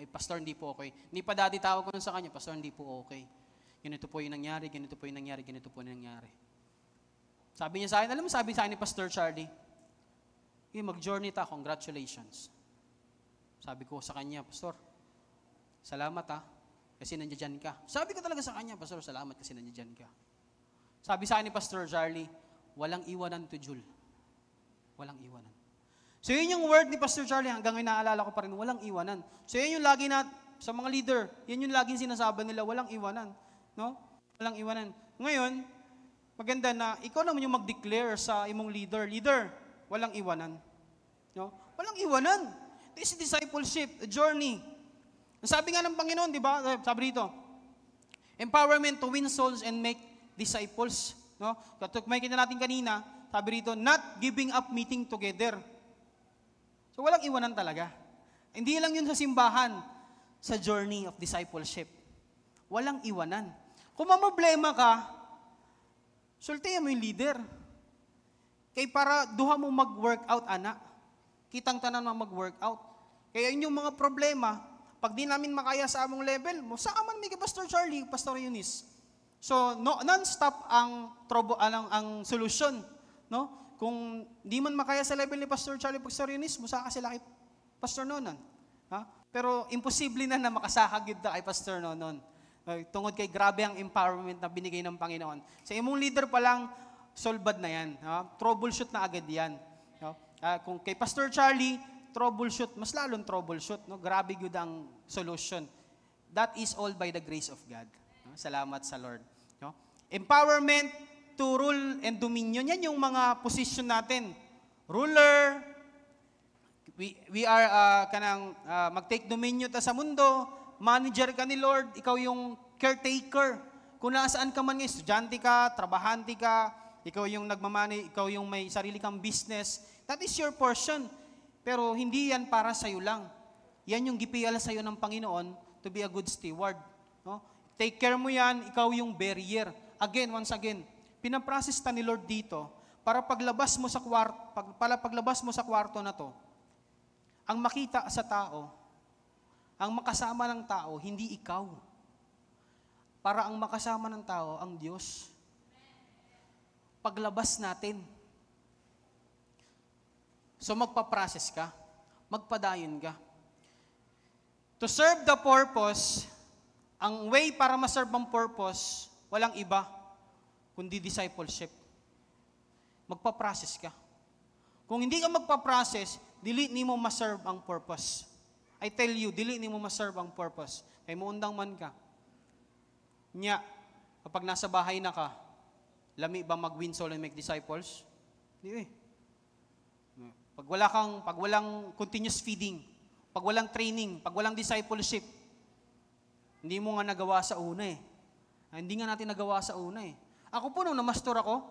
Pastor, hindi po okay. Hindi pa daddy tawag ko nun sa kanya, Pastor, hindi po okay. Ganito po yung nangyari. Sabi niya sa akin, alam mo sabi sa akin ni Pastor Charlie, mag-journey ta, congratulations. Sabi ko sa kanya, Pastor, salamat kasi nandiyan ka. Sabi ko talaga sa kanya, Pastor, salamat kasi nandiyan ka. Sabi sa akin ni Pastor Charlie, walang iwanan to Jul. Walang iwanan. So yun yung word ni Pastor Charlie, hanggang ngayon naalala ko pa rin, walang iwanan. So yun yung lagi sa mga leader, yun yung laging sinasabi nila, walang iwanan. No? Walang iwanan. Ngayon, maganda na ikaw naman yung mag-declare sa imong leader, walang iwanan. No? Walang iwanan. This is discipleship, a journey. Sabi nga ng Panginoon, di ba? Sabi dito, empowerment to win souls and make disciples. No? Makikita natin kanina, sabi rito, not giving up meeting together. So walang iwanan talaga. Hindi lang yun sa simbahan, sa journey of discipleship. Walang iwanan. Kung problema ka, sultihan mo yung leader. Kaya para duha mo mag-workout, anak. Kitang tanan mo mag-workout. Kaya yun yung mga problema, pag di namin makaya sa among level, saan man may kay Pastor Charlie, Pastor Eunice. So, non-stop ang solusyon. No? Kung di man makaya sa level ni Pastor Charlie, Pastor Eunice, musaka sila kay Pastor Nonon. Ha? Pero imposible na makasakagid na kay Pastor Nonon. Tungod kay grabe ang empowerment na binigay ng Panginoon. Sa imong leader pa lang, solbad na yan. Ha? Troubleshoot na agad yan. No? Kung kay Pastor Charlie, troubleshoot, mas lalong troubleshoot. No? Grabe good ang solution. That is all by the grace of God. No? Salamat sa Lord. No? Empowerment to rule and dominion. Yan yung mga position natin. Ruler, we are mag-take dominion ta sa mundo, manager ka ni Lord, ikaw yung caretaker. Kung nasaan ka man, estudyante ka, trabahante ka, ikaw yung nagmamanage, ikaw yung may sarili kang business, that is your portion. Pero hindi yan para sa'yo lang. Yan yung gipiyala sa'yo ng Panginoon to be a good steward. No? Take care mo yan, ikaw yung barrier. Again, once again, pinaprocess ta ni Lord dito para paglabas mo sa kwarto na to, ang makita sa tao, ang makasama ng tao, hindi ikaw. Para ang makasama ng tao, ang Diyos. Paglabas natin. So magpa-process ka, magpadayon ka. To serve the purpose, ang way para ma-serve ang purpose, walang iba, kundi discipleship. Magpa-process ka. Kung hindi ka magpa-process, dili ni mo ma-serve ang purpose. I tell you, dili ni mo ma-serve ang purpose. Kay muundang man ka. Nya, kapag nasa bahay na ka, lami ba mag-win soul and make disciples? Hindi eh. Pag walang continuous feeding, pag walang training, pag walang discipleship, hindi mo nga nagawa sa una eh. Hindi nga natin nagawa sa una eh. Ako po nung namastor ako,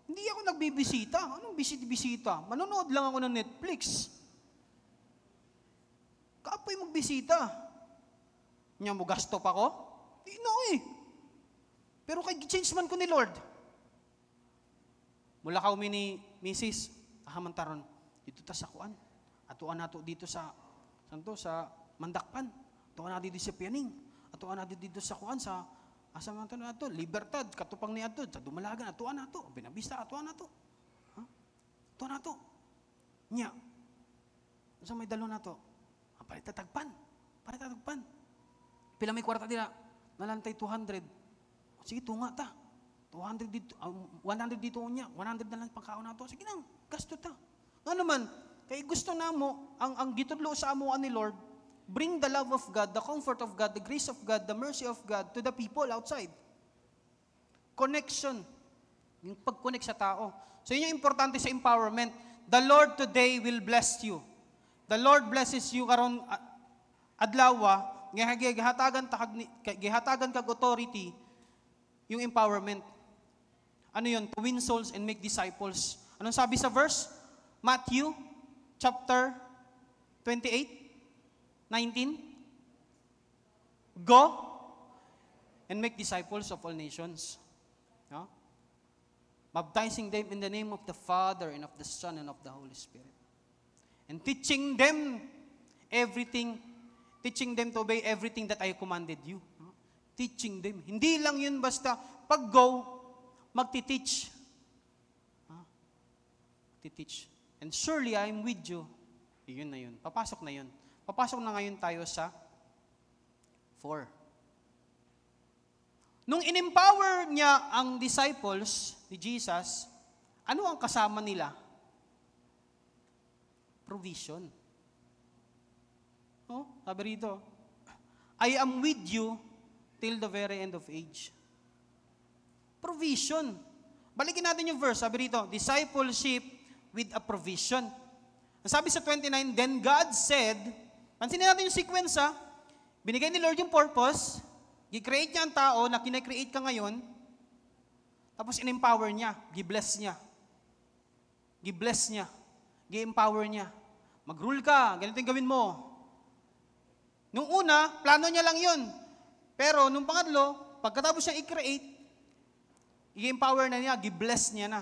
hindi ako nagbibisita. Anong bisita? Manonood lang ako ng Netflix. Kaapoy magbisita. Nya mo gasto pa ko? Di na eh. Pero kay change man ko ni Lord. Mula ka ni Mrs. Ahamantaron, dito ta sa kuan. Atuan nato dito sa Mandakpan. Atuan nato dito sa Pianing. Atuan nato dito sa kuan sa asa man nato, Libertad, katupang ni ato, sa Dumalagan, atuan nato, Binabista, atuan nato. Ha? Atuan nato. Nya. Sa may dalo nato. Parita tagpan. Pila may kwarta dira, nalantay 200. Sige, tunga ta. 200 dito, 100 dito niya, 100 na lang pangkaon nato. Sige nang, gasto ta. Nga naman, kay gusto na mo, ang gitudlo sa amuan ni Lord, bring the love of God, the comfort of God, the grace of God, the mercy of God to the people outside. Connection. Yung pag-connect sa tao. So yun yung importante sa empowerment. The Lord today will bless you. The Lord blesses you karon adlawa, gihatagan kag authority, yung empowerment. Ano yun? To win souls and make disciples. Anong sabi sa verse? Matthew chapter 28:19. Go and make disciples of all nations. No? Baptizing them in the name of the Father and of the Son and of the Holy Spirit. And teaching them to obey everything that I commanded you. No? Teaching them. Hindi lang yun basta pag-go, magti-teach. Teach. And surely I am with you. Yun na yun. Papasok na yun. Papasok na ngayon tayo sa 4. Nung in-empower niya ang disciples ni Jesus, ano ang kasama nila? Provision. Oh, sabi rito, I am with you till the very end of age. Provision. Balikin natin yung verse. Sabi rito, discipleship with a provision. Sabi sa 29, then God said, pansinin natin yung sequence ha, binigay ni Lord yung purpose, i-create niya ang tao na kinecreate ka ngayon, tapos in-empower niya, gi-bless niya, gi-empower niya. Mag-rule ka, ganito yung gawin mo. Nung una, plano niya lang yun. Pero nung pangatlo, pagkatapos siya i-create, i-empower na niya, gi-bless niya na.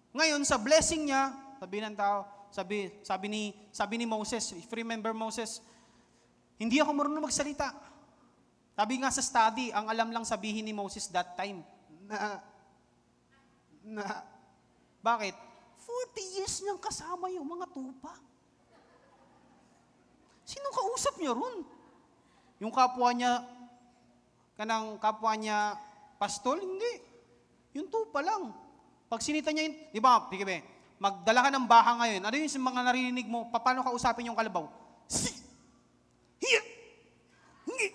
Ngayon, sa blessing niya, sabi ng tao, sabi ni Moses, if you remember Moses, hindi ako marunong magsalita. Sabi nga sa study, ang alam lang sabihin ni Moses that time, bakit? 40 years niyang kasama yung mga tupa. Sinong kausap niya ron? Yung kapwa niya, pastol? Hindi. Yung tupa lang. Pag sinita niya yun, di ba, magdala ka ng baha ngayon, ano yung mga narinig mo, paano ka usapin yung kalabaw? Hiya! Hindi!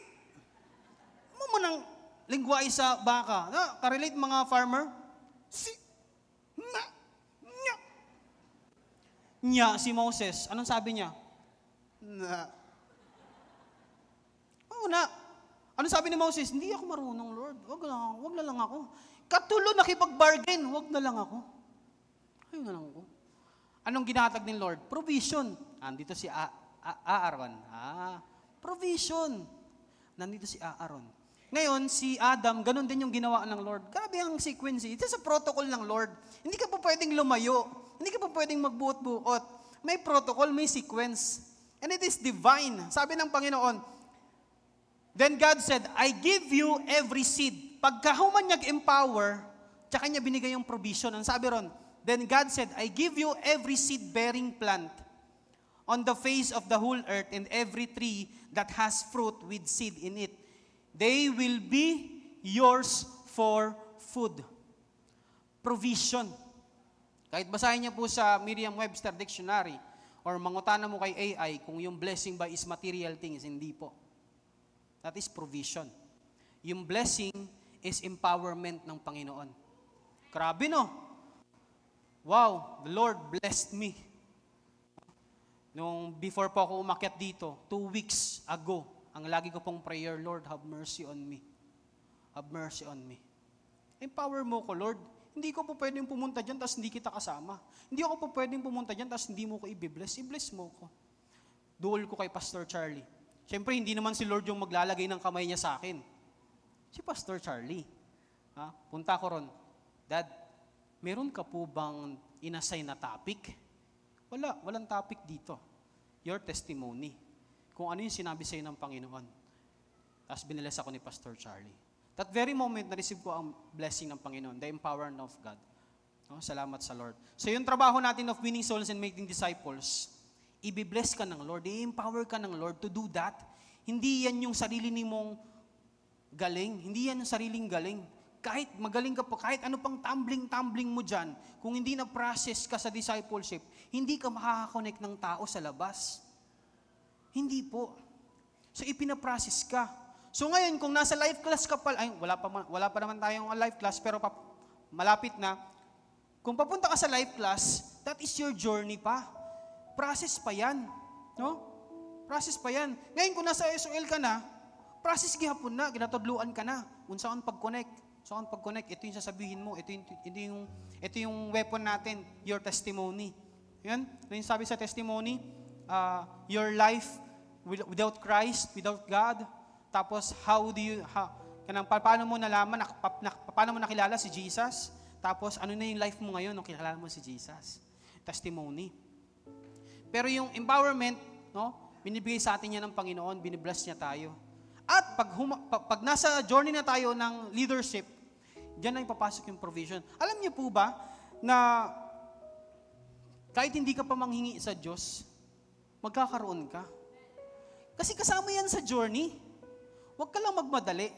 Mo nang lingwahe sa baka. Karelate mga farmer? Nya. Nya si Moses. Anong sabi niya? Na. Oo na. Anong sabi ni Moses? Hindi ako marunong, Lord. Wag na lang ako. Katulo nakipag-bargain, wag na lang ako. Ayun na lang ako. Anong ginatag ni Lord? Provision. Nandito si Aaron. Provision. Nandito si Aaron. Ngayon, si Adam, ganun din yung ginawa ng Lord. Grabe ang sequence. Ito sa protocol ng Lord. Hindi ka pa pwedeng lumayo. Hindi ka pa pwedeng magbuot-buot. May protocol, may sequence. And it is divine. Sabi ng Panginoon, then God said, I give you every seed. Pagka human nag-empower, tsaka niya binigay yung provision. Ang sabi ron, then God said, I give you every seed-bearing plant on the face of the whole earth and every tree that has fruit with seed in it. They will be yours for food. Provision. Kahit basahin niya po sa Merriam-Webster Dictionary or mangutana mo kay AI kung yung blessing ba is material things, hindi po. That is provision. Yung blessing is empowerment ng Panginoon. Grabe no? Wow, the Lord blessed me. Nung before po ako umakyat dito, 2 weeks ago, ang lagi ko pong prayer, Lord, have mercy on me. Have mercy on me. Empower mo ko, Lord. Hindi ko po pwedeng pumunta dyan, tapos hindi kita kasama. Hindi ako po pwedeng pumunta dyan, tapos hindi mo ko i-bless. I-bless mo ko. Dual ko kay Pastor Charlie. Siyempre, hindi naman si Lord yung maglalagay ng kamay niya sa akin. Si Pastor Charlie. Punta ko ron, Dad, meron ka po bang inassign na topic? Walang topic dito. Your testimony. Kung ano yung sinabi sa'yo ng Panginoon. Tapos biniles ako ni Pastor Charlie. That very moment, na-receive ko ang blessing ng Panginoon, the empowerment of God. Salamat sa Lord. So yung trabaho natin of winning souls and making disciples, i-bless ka ng Lord, i-empower ka ng Lord to do that. Hindi yan yung sarili mong galing. Hindi yan yung sariling galing. Kahit magaling ka pa, kahit ano pang tumbling mo dyan, kung hindi na process ka sa discipleship, hindi ka makakakonect ng tao sa labas. Hindi po. So, ipinaprocess ka. So, ngayon, kung nasa life class ka pa, wala pa naman tayong life class, pero malapit na. Kung papunta ka sa life class, that is your journey pa. Process pa yan. No? Process pa yan. Ngayon, kung nasa SOL ka na, process gihapon na, ginatudluan ka na. Unsaon pag-connect. Ito yung sasabihin mo, ito yung weapon natin, your testimony. Yan, yung sabi sa testimony, your life without Christ, without God. Tapos, paano mo nalaman, paano mo nakilala si Jesus? Tapos, ano na yung life mo ngayon nung kilala mo si Jesus? Testimony. Pero yung empowerment, no, binibigay sa atin yan ng Panginoon, binibless niya tayo. At pag nasa journey na tayo ng leadership, diyan na ipapasok yung provision. Alam niyo po ba na kahit hindi ka pa manghingi sa Diyos, magkakaroon ka. Kasi kasama yan sa journey. Huwag ka lang magmadali.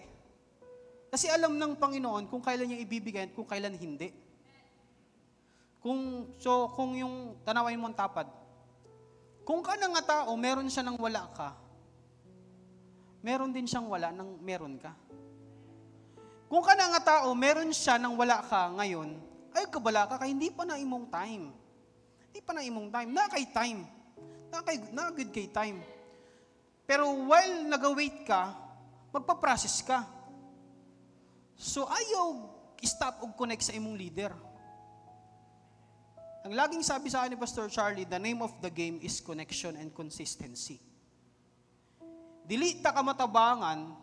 Kasi alam ng Panginoon kung kailan niya ibibigay at kung kailan hindi. Kung yung tanawin mo ang tapad, kung ka na nga tao, meron siya nang wala ka, meron din siyang wala nang meron ka. Kung ka na nga tao, meron siya nang wala ka ngayon, ay kabala ka, kaya hindi pa na imong time. Hindi pa na imong time. Na kay time. Na good kay time. Pero while nag-wait ka, magpa-process ka. So ayaw stop o connect sa imong leader. Ang laging sabi sa akin ni Pastor Charlie, the name of the game is connection and consistency. Dili ta ka matabangan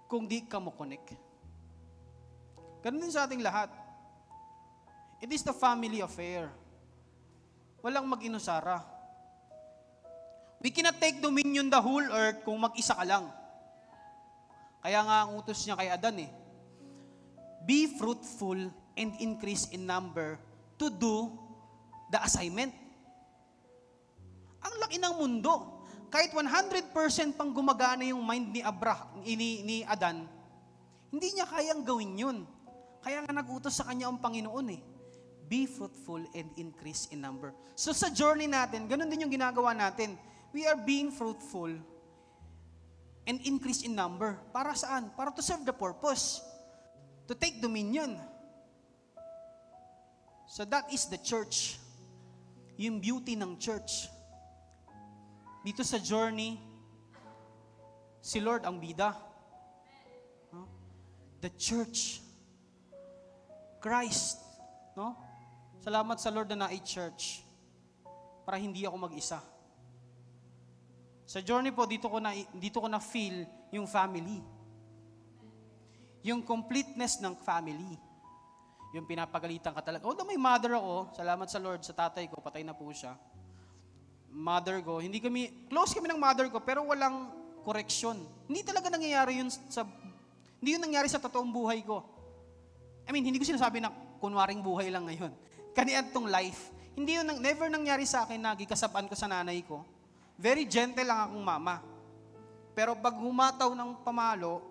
kung di ka mo connect. Ganun din sa ating lahat. It is the family affair. Walang mag-inusara. We cannot take dominion the whole earth kung mag-isa ka lang. Kaya nga ang utos niya kay Adan be fruitful and increase in number to do the assignment. Ang laki ng mundo. Kahit 100% pang gumagana yung mind ni Adan, hindi niya kayang gawin yun. Kaya nga nag-utos sa kanya ang Panginoon Be fruitful and increase in number. So sa journey natin, ganun din yung ginagawa natin. We are being fruitful and increase in number. Para saan? Para to serve the purpose. To take dominion. So that is the church. Yung beauty ng church. Dito sa journey, si Lord ang bida. The church. Christ. No? Salamat sa Lord na church. Para hindi ako mag-isa. Sa journey po, dito ko na feel yung family. Yung completeness ng family. Yung pinapagalitan ka talaga. Although may mother ako, salamat sa Lord, sa tatay ko, patay na po siya. Mother ko, close kami ng mother ko, pero walang correction. Hindi talaga nangyayari yun hindi yun nangyari sa totoong buhay ko. Hindi ko sinasabi na kunwaring buhay lang ngayon. Kaniadtong life. Never nangyari sa akin na gikasabaan ko sa nanay ko. Very gentle lang akong mama. Pero pag humataw ng pamalo,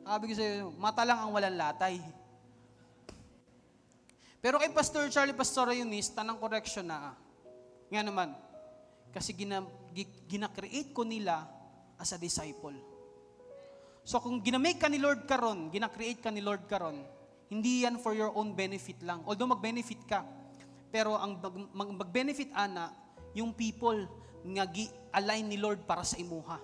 sabi ko sa'yo, mata lang ang walang latay. Pero kay Pastor Charlie, Pastor Eunice, tanang correction na. Nga naman, kasi gina-create ko nila as a disciple. So kung ginamake ka ni Lord karon, gina-create ka ni Lord karon, hindi yan for your own benefit lang. Although mag-benefit ka, pero ang mag-benefit ana, yung people nga gi-align ni Lord para sa imuha.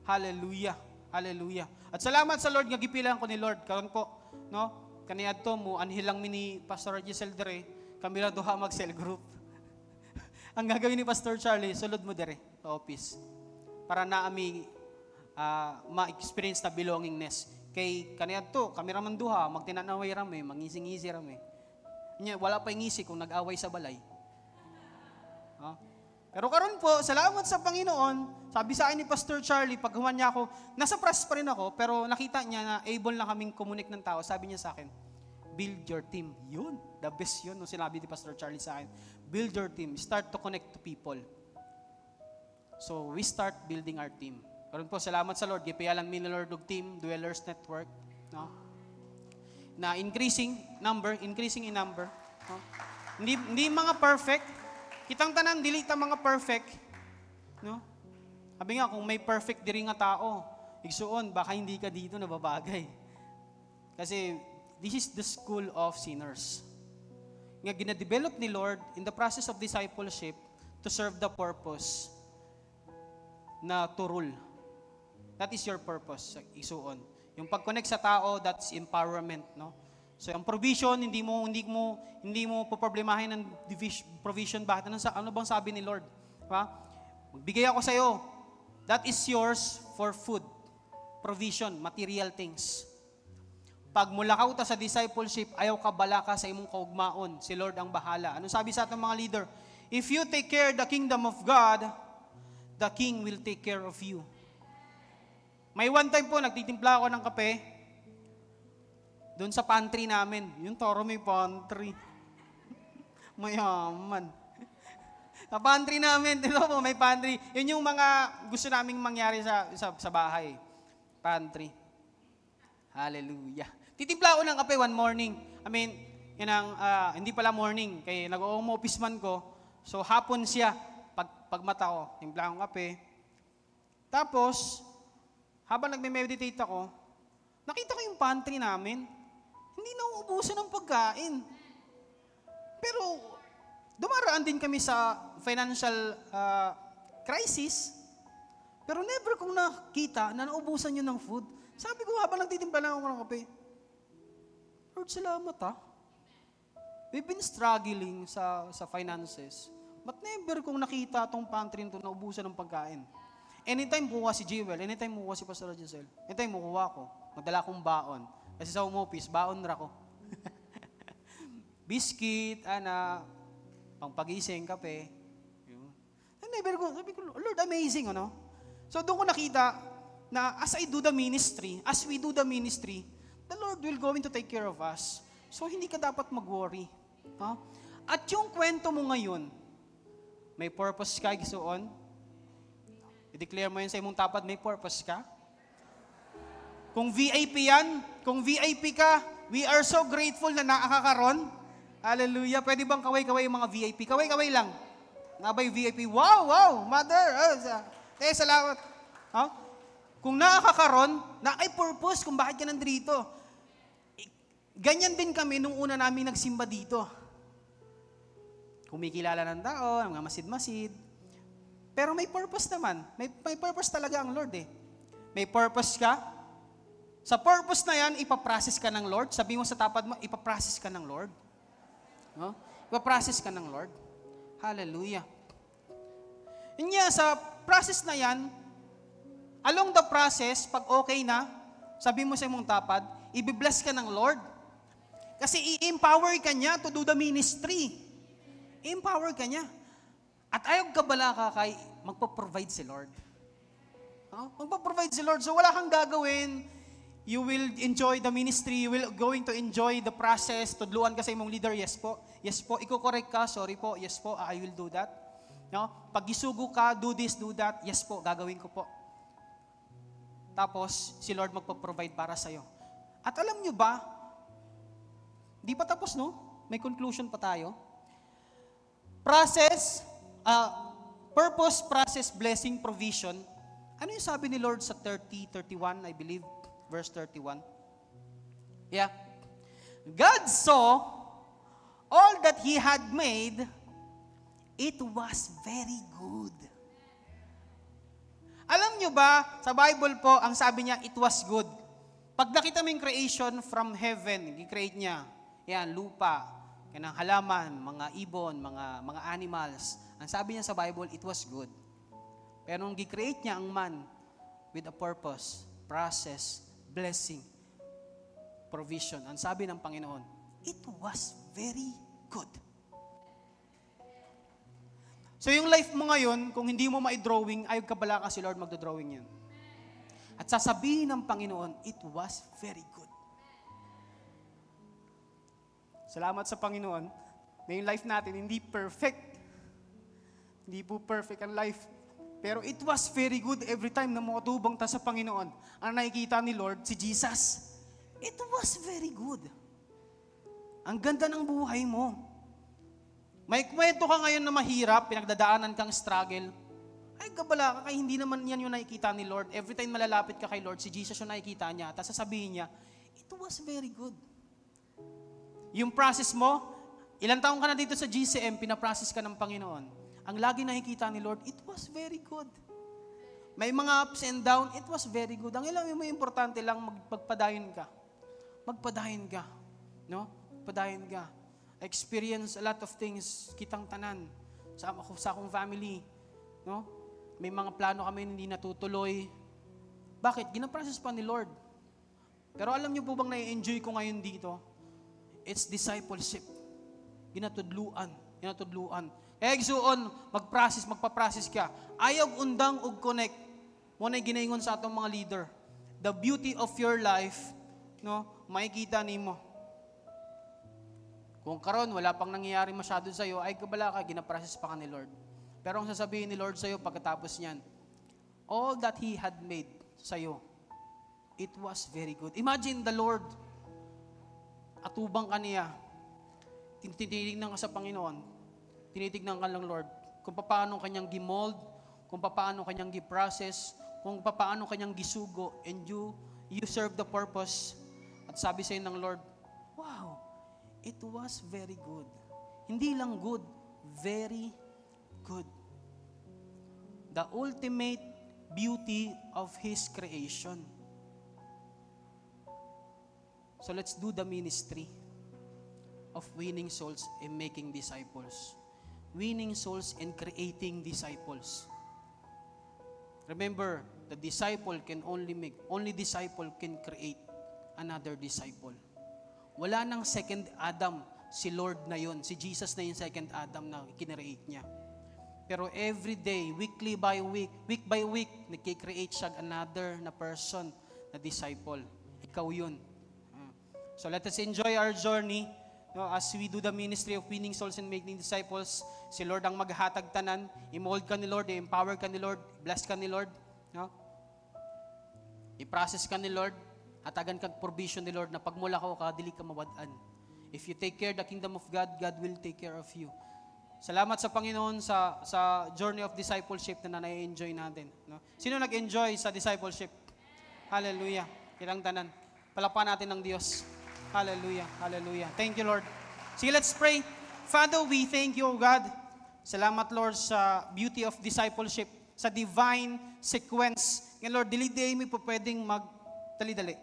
Hallelujah. Hallelujah. At salamat sa Lord nga gipilan ko ni Lord karon po, no? Kaniadto mo anhil lang ni Pastor Giselle dere, kami ra duha mag-cell group. Ang gagawin ni Pastor Charlie, sulod mo dere sa office. Para naami ma-experience na belongingness. Kay kaniadto, kami ra man duha, magtinanaway rami, mangising-ngisi rami. Wala pa ngisi kung nag-away sa balay. Pero karon po, salamat sa Panginoon, sabi sa akin ni Pastor Charlie, pag human niya ako, nasa press pa rin ako, pero nakita niya na able na kaming communicate ng tao, sabi niya sa akin, build your team. Yun, the best yun, nung sinabi ni Pastor Charlie sa akin. Build your team, start to connect to people. So, we start building our team. Karon po, salamat sa Lord, gipayalan mi ni Lord og team, Dwellers Network, no? Na increasing in number. No? Hindi mga perfect. Kitang tanan, dili ta mga perfect. No? Sabi nga, kung may perfect diri nga tao, igsuon, baka hindi ka dito nababagay. Kasi, this is the school of sinners. Nga gina-develop ni Lord in the process of discipleship to serve the purpose na to rule. That is your purpose, igsuon. Yung pag-connect sa tao, that's empowerment, no? So, ang provision, hindi mo poproblemahin ng provision. Bakit? Ano bang sabi ni Lord? Diba? Magbigay ako sa iyo. That is yours for food. Provision, material things. Pag mulakaw ta sa discipleship, ayaw ka balaka sa imong kaugmaon. Si Lord ang bahala. Ano sabi sa atong mga leader? If you take care the kingdom of God, the King will take care of you. May one time po, nagtitimpla ako ng kape, doon sa pantry namin. Yung Toro may pantry. Mayaman. Sa pantry namin, ito po, may pantry. Yun yung mga gusto naming mangyari sa bahay. Pantry. Hallelujah. Titimpla ako ng kape one morning. Hindi pala morning. Kaya nag-home office man ko. So, hapon siya. Pag mata ko, timpla akong kape. Tapos, habang nagme-meditate ako, nakita ko yung pantry namin. Hindi nauubusan ng pagkain. Pero, dumaraan din kami sa financial crisis. Pero never kong nakita na naubusan yun ng food. Sabi ko, habang nagtitimpla lang ako ng kape, Lord, salamat ha. We've been struggling sa finances. But never kong nakita itong pantry nito na ubusan ng pagkain. Anytime kuha si Jewel, anytime kuha si Pastor Giselle, anytime kuha ko, madala kong baon. Kasi sa home office, baon ra ko. Biscuit, pangpagising, kape. Never ko, sabi ko, Lord, amazing, ano? So doon ko nakita na as we do the ministry, the Lord will going to take care of us. So hindi ka dapat mag-worry. No? At yung kwento mo ngayon, may purpose ka, gisuon. I-declare mo yun sa imong tapat, may purpose ka. Kung VIP yan, kung VIP ka, we are so grateful na nakakaroon. Hallelujah. Pwede bang kaway-kaway yung mga VIP? Kaway-kaway lang. Nabay VIP. Wow, mother. Salamat. Kung nakakaroon, na ay purpose kung bakit ka nandito. Ganyan din kami nung una namin nagsimba dito. Kumikilala ng tao, mga masid-masid. Pero may purpose naman. May purpose talaga ang Lord eh. May purpose ka. Sa purpose na yan, ipaprocess ka ng Lord. Sabi mo sa tapad mo, ipaprocess ka ng Lord. No? Ipaprocess ka ng Lord. Hallelujah. Yun nga, sa process na yan, along the process, pag okay na, sabi mo sa imong tapad, i-bless ka ng Lord. Kasi i-empower ka niya to do the ministry. I-empower ka niya. At ayaw ka bala ka kay magpo-provide si Lord. Magpo-provide si Lord. So wala kang gagawin. You will enjoy the ministry. You will going to enjoy the process. Tudluan ka sa imong leader. Yes po. Yes po. Iko-correct ka. Sorry po. Yes po. I will do that. No? Pag isugo ka, do this, do that. Yes po. Gagawin ko po. Tapos, si Lord magpo-provide para sa'yo. At alam nyo ba, di pa tapos, no? May conclusion pa tayo. Purpose, process, blessing, provision. Ano yung sabi ni Lord sa 31, I believe, verse 31? Yeah. God saw all that He had made, it was very good. Alam nyo ba, sa Bible po, ang sabi niya, it was good. Pag nakita mo yung creation from heaven, i-create niya, yan, lupa, kanang halaman, mga ibon, mga animals. Ang sabi niya sa Bible, it was good. Pero nung i-create niya ang man with a purpose, process, blessing, provision, ang sabi ng Panginoon, it was very good. So yung life mo ngayon, kung hindi mo ma-drawing, ayaw ka bala ka si Lord magdo-drawing yan. At sasabihin ng Panginoon, it was very good. Salamat sa Panginoon na yung life natin hindi perfect. Hindi po perfect ang life. Pero it was very good every time na makatubang ta sa Panginoon. Ang nakikita ni Lord, si Jesus. It was very good. Ang ganda ng buhay mo. May kwento ka ngayon na mahirap, pinagdadaanan kang struggle. Ay, kabala ka, kaya hindi naman yan yung nakikita ni Lord. Every time malalapit ka kay Lord, si Jesus yung nakikita niya. Tapos sasabihin niya, it was very good. Yung process mo, ilang taong ka na dito sa GCM, pinaprocess ka ng Panginoon. Ang lagi nakikita ni Lord, it was very good. May mga ups and down, it was very good. Ang ilang mo importante lang, magpadayon ka. Magpadayon ka. No? Padayon ka. Experience a lot of things, kitang tanan, sa akong family. No? May mga plano kami hindi natutuloy. Bakit? Ginaprocess pa ni Lord. Pero alam niyo po bang na-enjoy ko ngayon dito? It's discipleship. Ginatudluan. Kaya igsuon, magpaprocess ka. Ayaw undang og connect. Muna ginaingon sa atong mga leader. The beauty of your life, no, makikita nimo. Kung karon wala pang nangyayari masyado sa iyo, ay kabala ka, ginaprocess pa ka ni Lord. Pero ang sasabihin ni Lord sa iyo pagkatapos niyan, all that He had made sa iyo, it was very good. Imagine the Lord, atubang ka niya, tinitignan ka sa Panginoon, tinitignan ka lang Lord, kung paano kanyang gimold, kung paano kanyang giprocess, kung paano kanyang gisugo, and you serve the purpose. At sabi sa ng Lord, wow, it was very good. Hindi lang good, very good. The ultimate beauty of His creation. So let's do the ministry of winning souls and making disciples. Winning souls and creating disciples. Remember, the disciple can only disciple can create another disciple. Wala nang second Adam, si Lord na yun. Si Jesus na yung second Adam na kinreate niya. Pero every day, week by week, nagkikreate siya another na person na disciple. Ikaw yun. So let us enjoy our journey. No, as we do the ministry of winning souls and making disciples, si Lord ang maghatag tanan, i-mold ka ni Lord, i-empower ka ni Lord, bless ka ni Lord, no? I-process ka ni Lord, hatagan ka provision ni Lord na pagmula ko ka, dili ka mawad-an. If you take care the kingdom of God, God will take care of you. Salamat sa Panginoon sa journey of discipleship na na-enjoy natin. No? Sino nag-enjoy sa discipleship? Hallelujah. Ilang tanan. Palapan natin ng Diyos. Hallelujah. Hallelujah. Thank you, Lord. Sige, let's pray. Father, we thank you, O God. Salamat, Lord, sa beauty of discipleship, sa divine sequence. Ngayon, Lord, dili-day mi po pwedeng magdali-dali.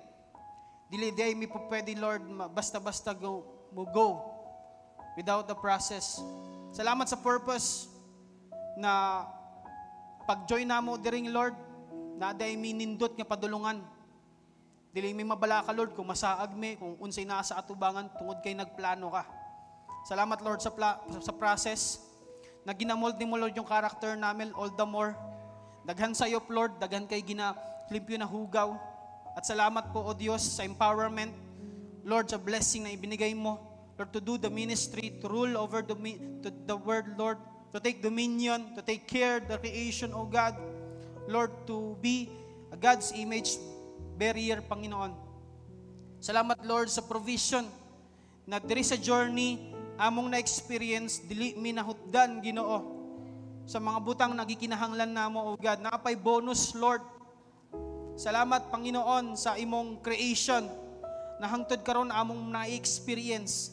Dili-day mi po pwede, Lord, basta-basta go without the process. Salamat sa purpose na pag-join na mo diring, Lord, na aday mi nindot nga padulungan. Dili mi mabala ka, Lord, kung masaag mi, kung unsay naa sa atubangan, tungod kay nagplano ka. Salamat, Lord, sa process na ginamold ni mo, Lord, yung character namin all the more. Daghan sayop, Lord, daghan kay limpyo na hugaw. At salamat po, O Diyos, sa empowerment, Lord, sa blessing na ibinigay mo, Lord, to do the ministry, to rule over the word, Lord, to take dominion, to take care of the creation, O God, Lord, to be a God's image barrier, Panginoon. Salamat, Lord, sa provision na there is a journey among na-experience, dili mi nahutdan, Ginoo, sa mga butang nagikinahanglan namo, O God. Napay bonus, Lord. Salamat, Panginoon, sa imong creation na hangtod karon among na-experience.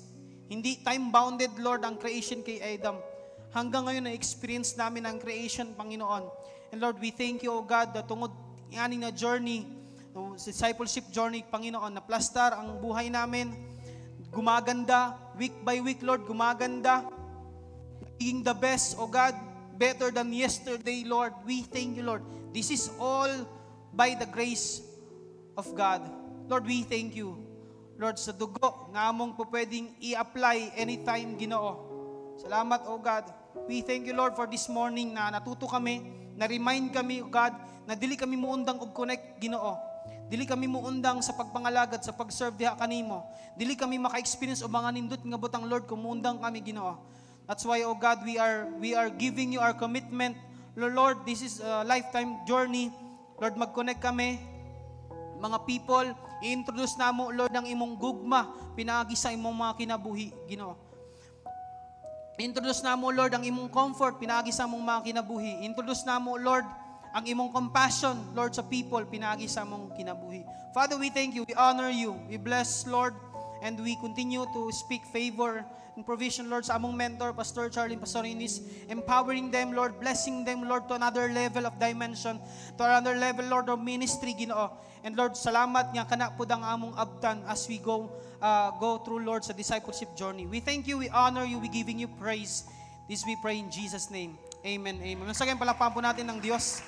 Hindi time-bounded, Lord, ang creation kay Adam. Hanggang ngayon na-experience namin ang creation, Panginoon. And Lord, we thank you, O God, na tungod ani na journey, no, discipleship journey, Panginoon, na plastar ang buhay namin. Gumaganda, week by week, Lord, gumaganda. Naging the best, O God, better than yesterday, Lord. We thank you, Lord. This is all by the grace of God. Lord, we thank you. Lord, sa dugo nga among po pwedeng i-apply anytime, Ginoo. Salamat, O God. We thank you, Lord, for this morning na natuto kami, na-remind kami, O God, na dili kami muundang og connect, Ginoo. Dili kami muundang sa pagpangalagad, sa pag-serve diha kanimo. Dili kami maka-experience o mga nindot nga butang, Lord, kung muundang kami, Ginoo. That's why, O God, we are giving you our commitment. Lord, this is a lifetime journey. Lord, mag-connect kami, mga people, i-introduce na mo, Lord, ang imong gugma, pinagi sa imong mga kinabuhi, Ginoo. Introduce na mo, Lord, ang imong comfort, pinagi sa imong mga kinabuhi. Introduce na mo, Lord, ang imong compassion, Lord, sa people, pinagi sa imong kinabuhi. Father, we thank you, we honor you, we bless, Lord, and we continue to speak favor and provision, Lord, sa among mentor, Pastor Charlie, Pastor Inis, empowering them, Lord, blessing them, Lord, to another level of dimension, to another level, Lord, of ministry, Ginoo. And Lord, salamat nga kana pud ang among abtan as we go through, Lord, sa discipleship journey. We thank you, we honor you, we giving you praise. This we pray in Jesus' name. Amen, amen. Sa palakpakan po natin ng Diyos.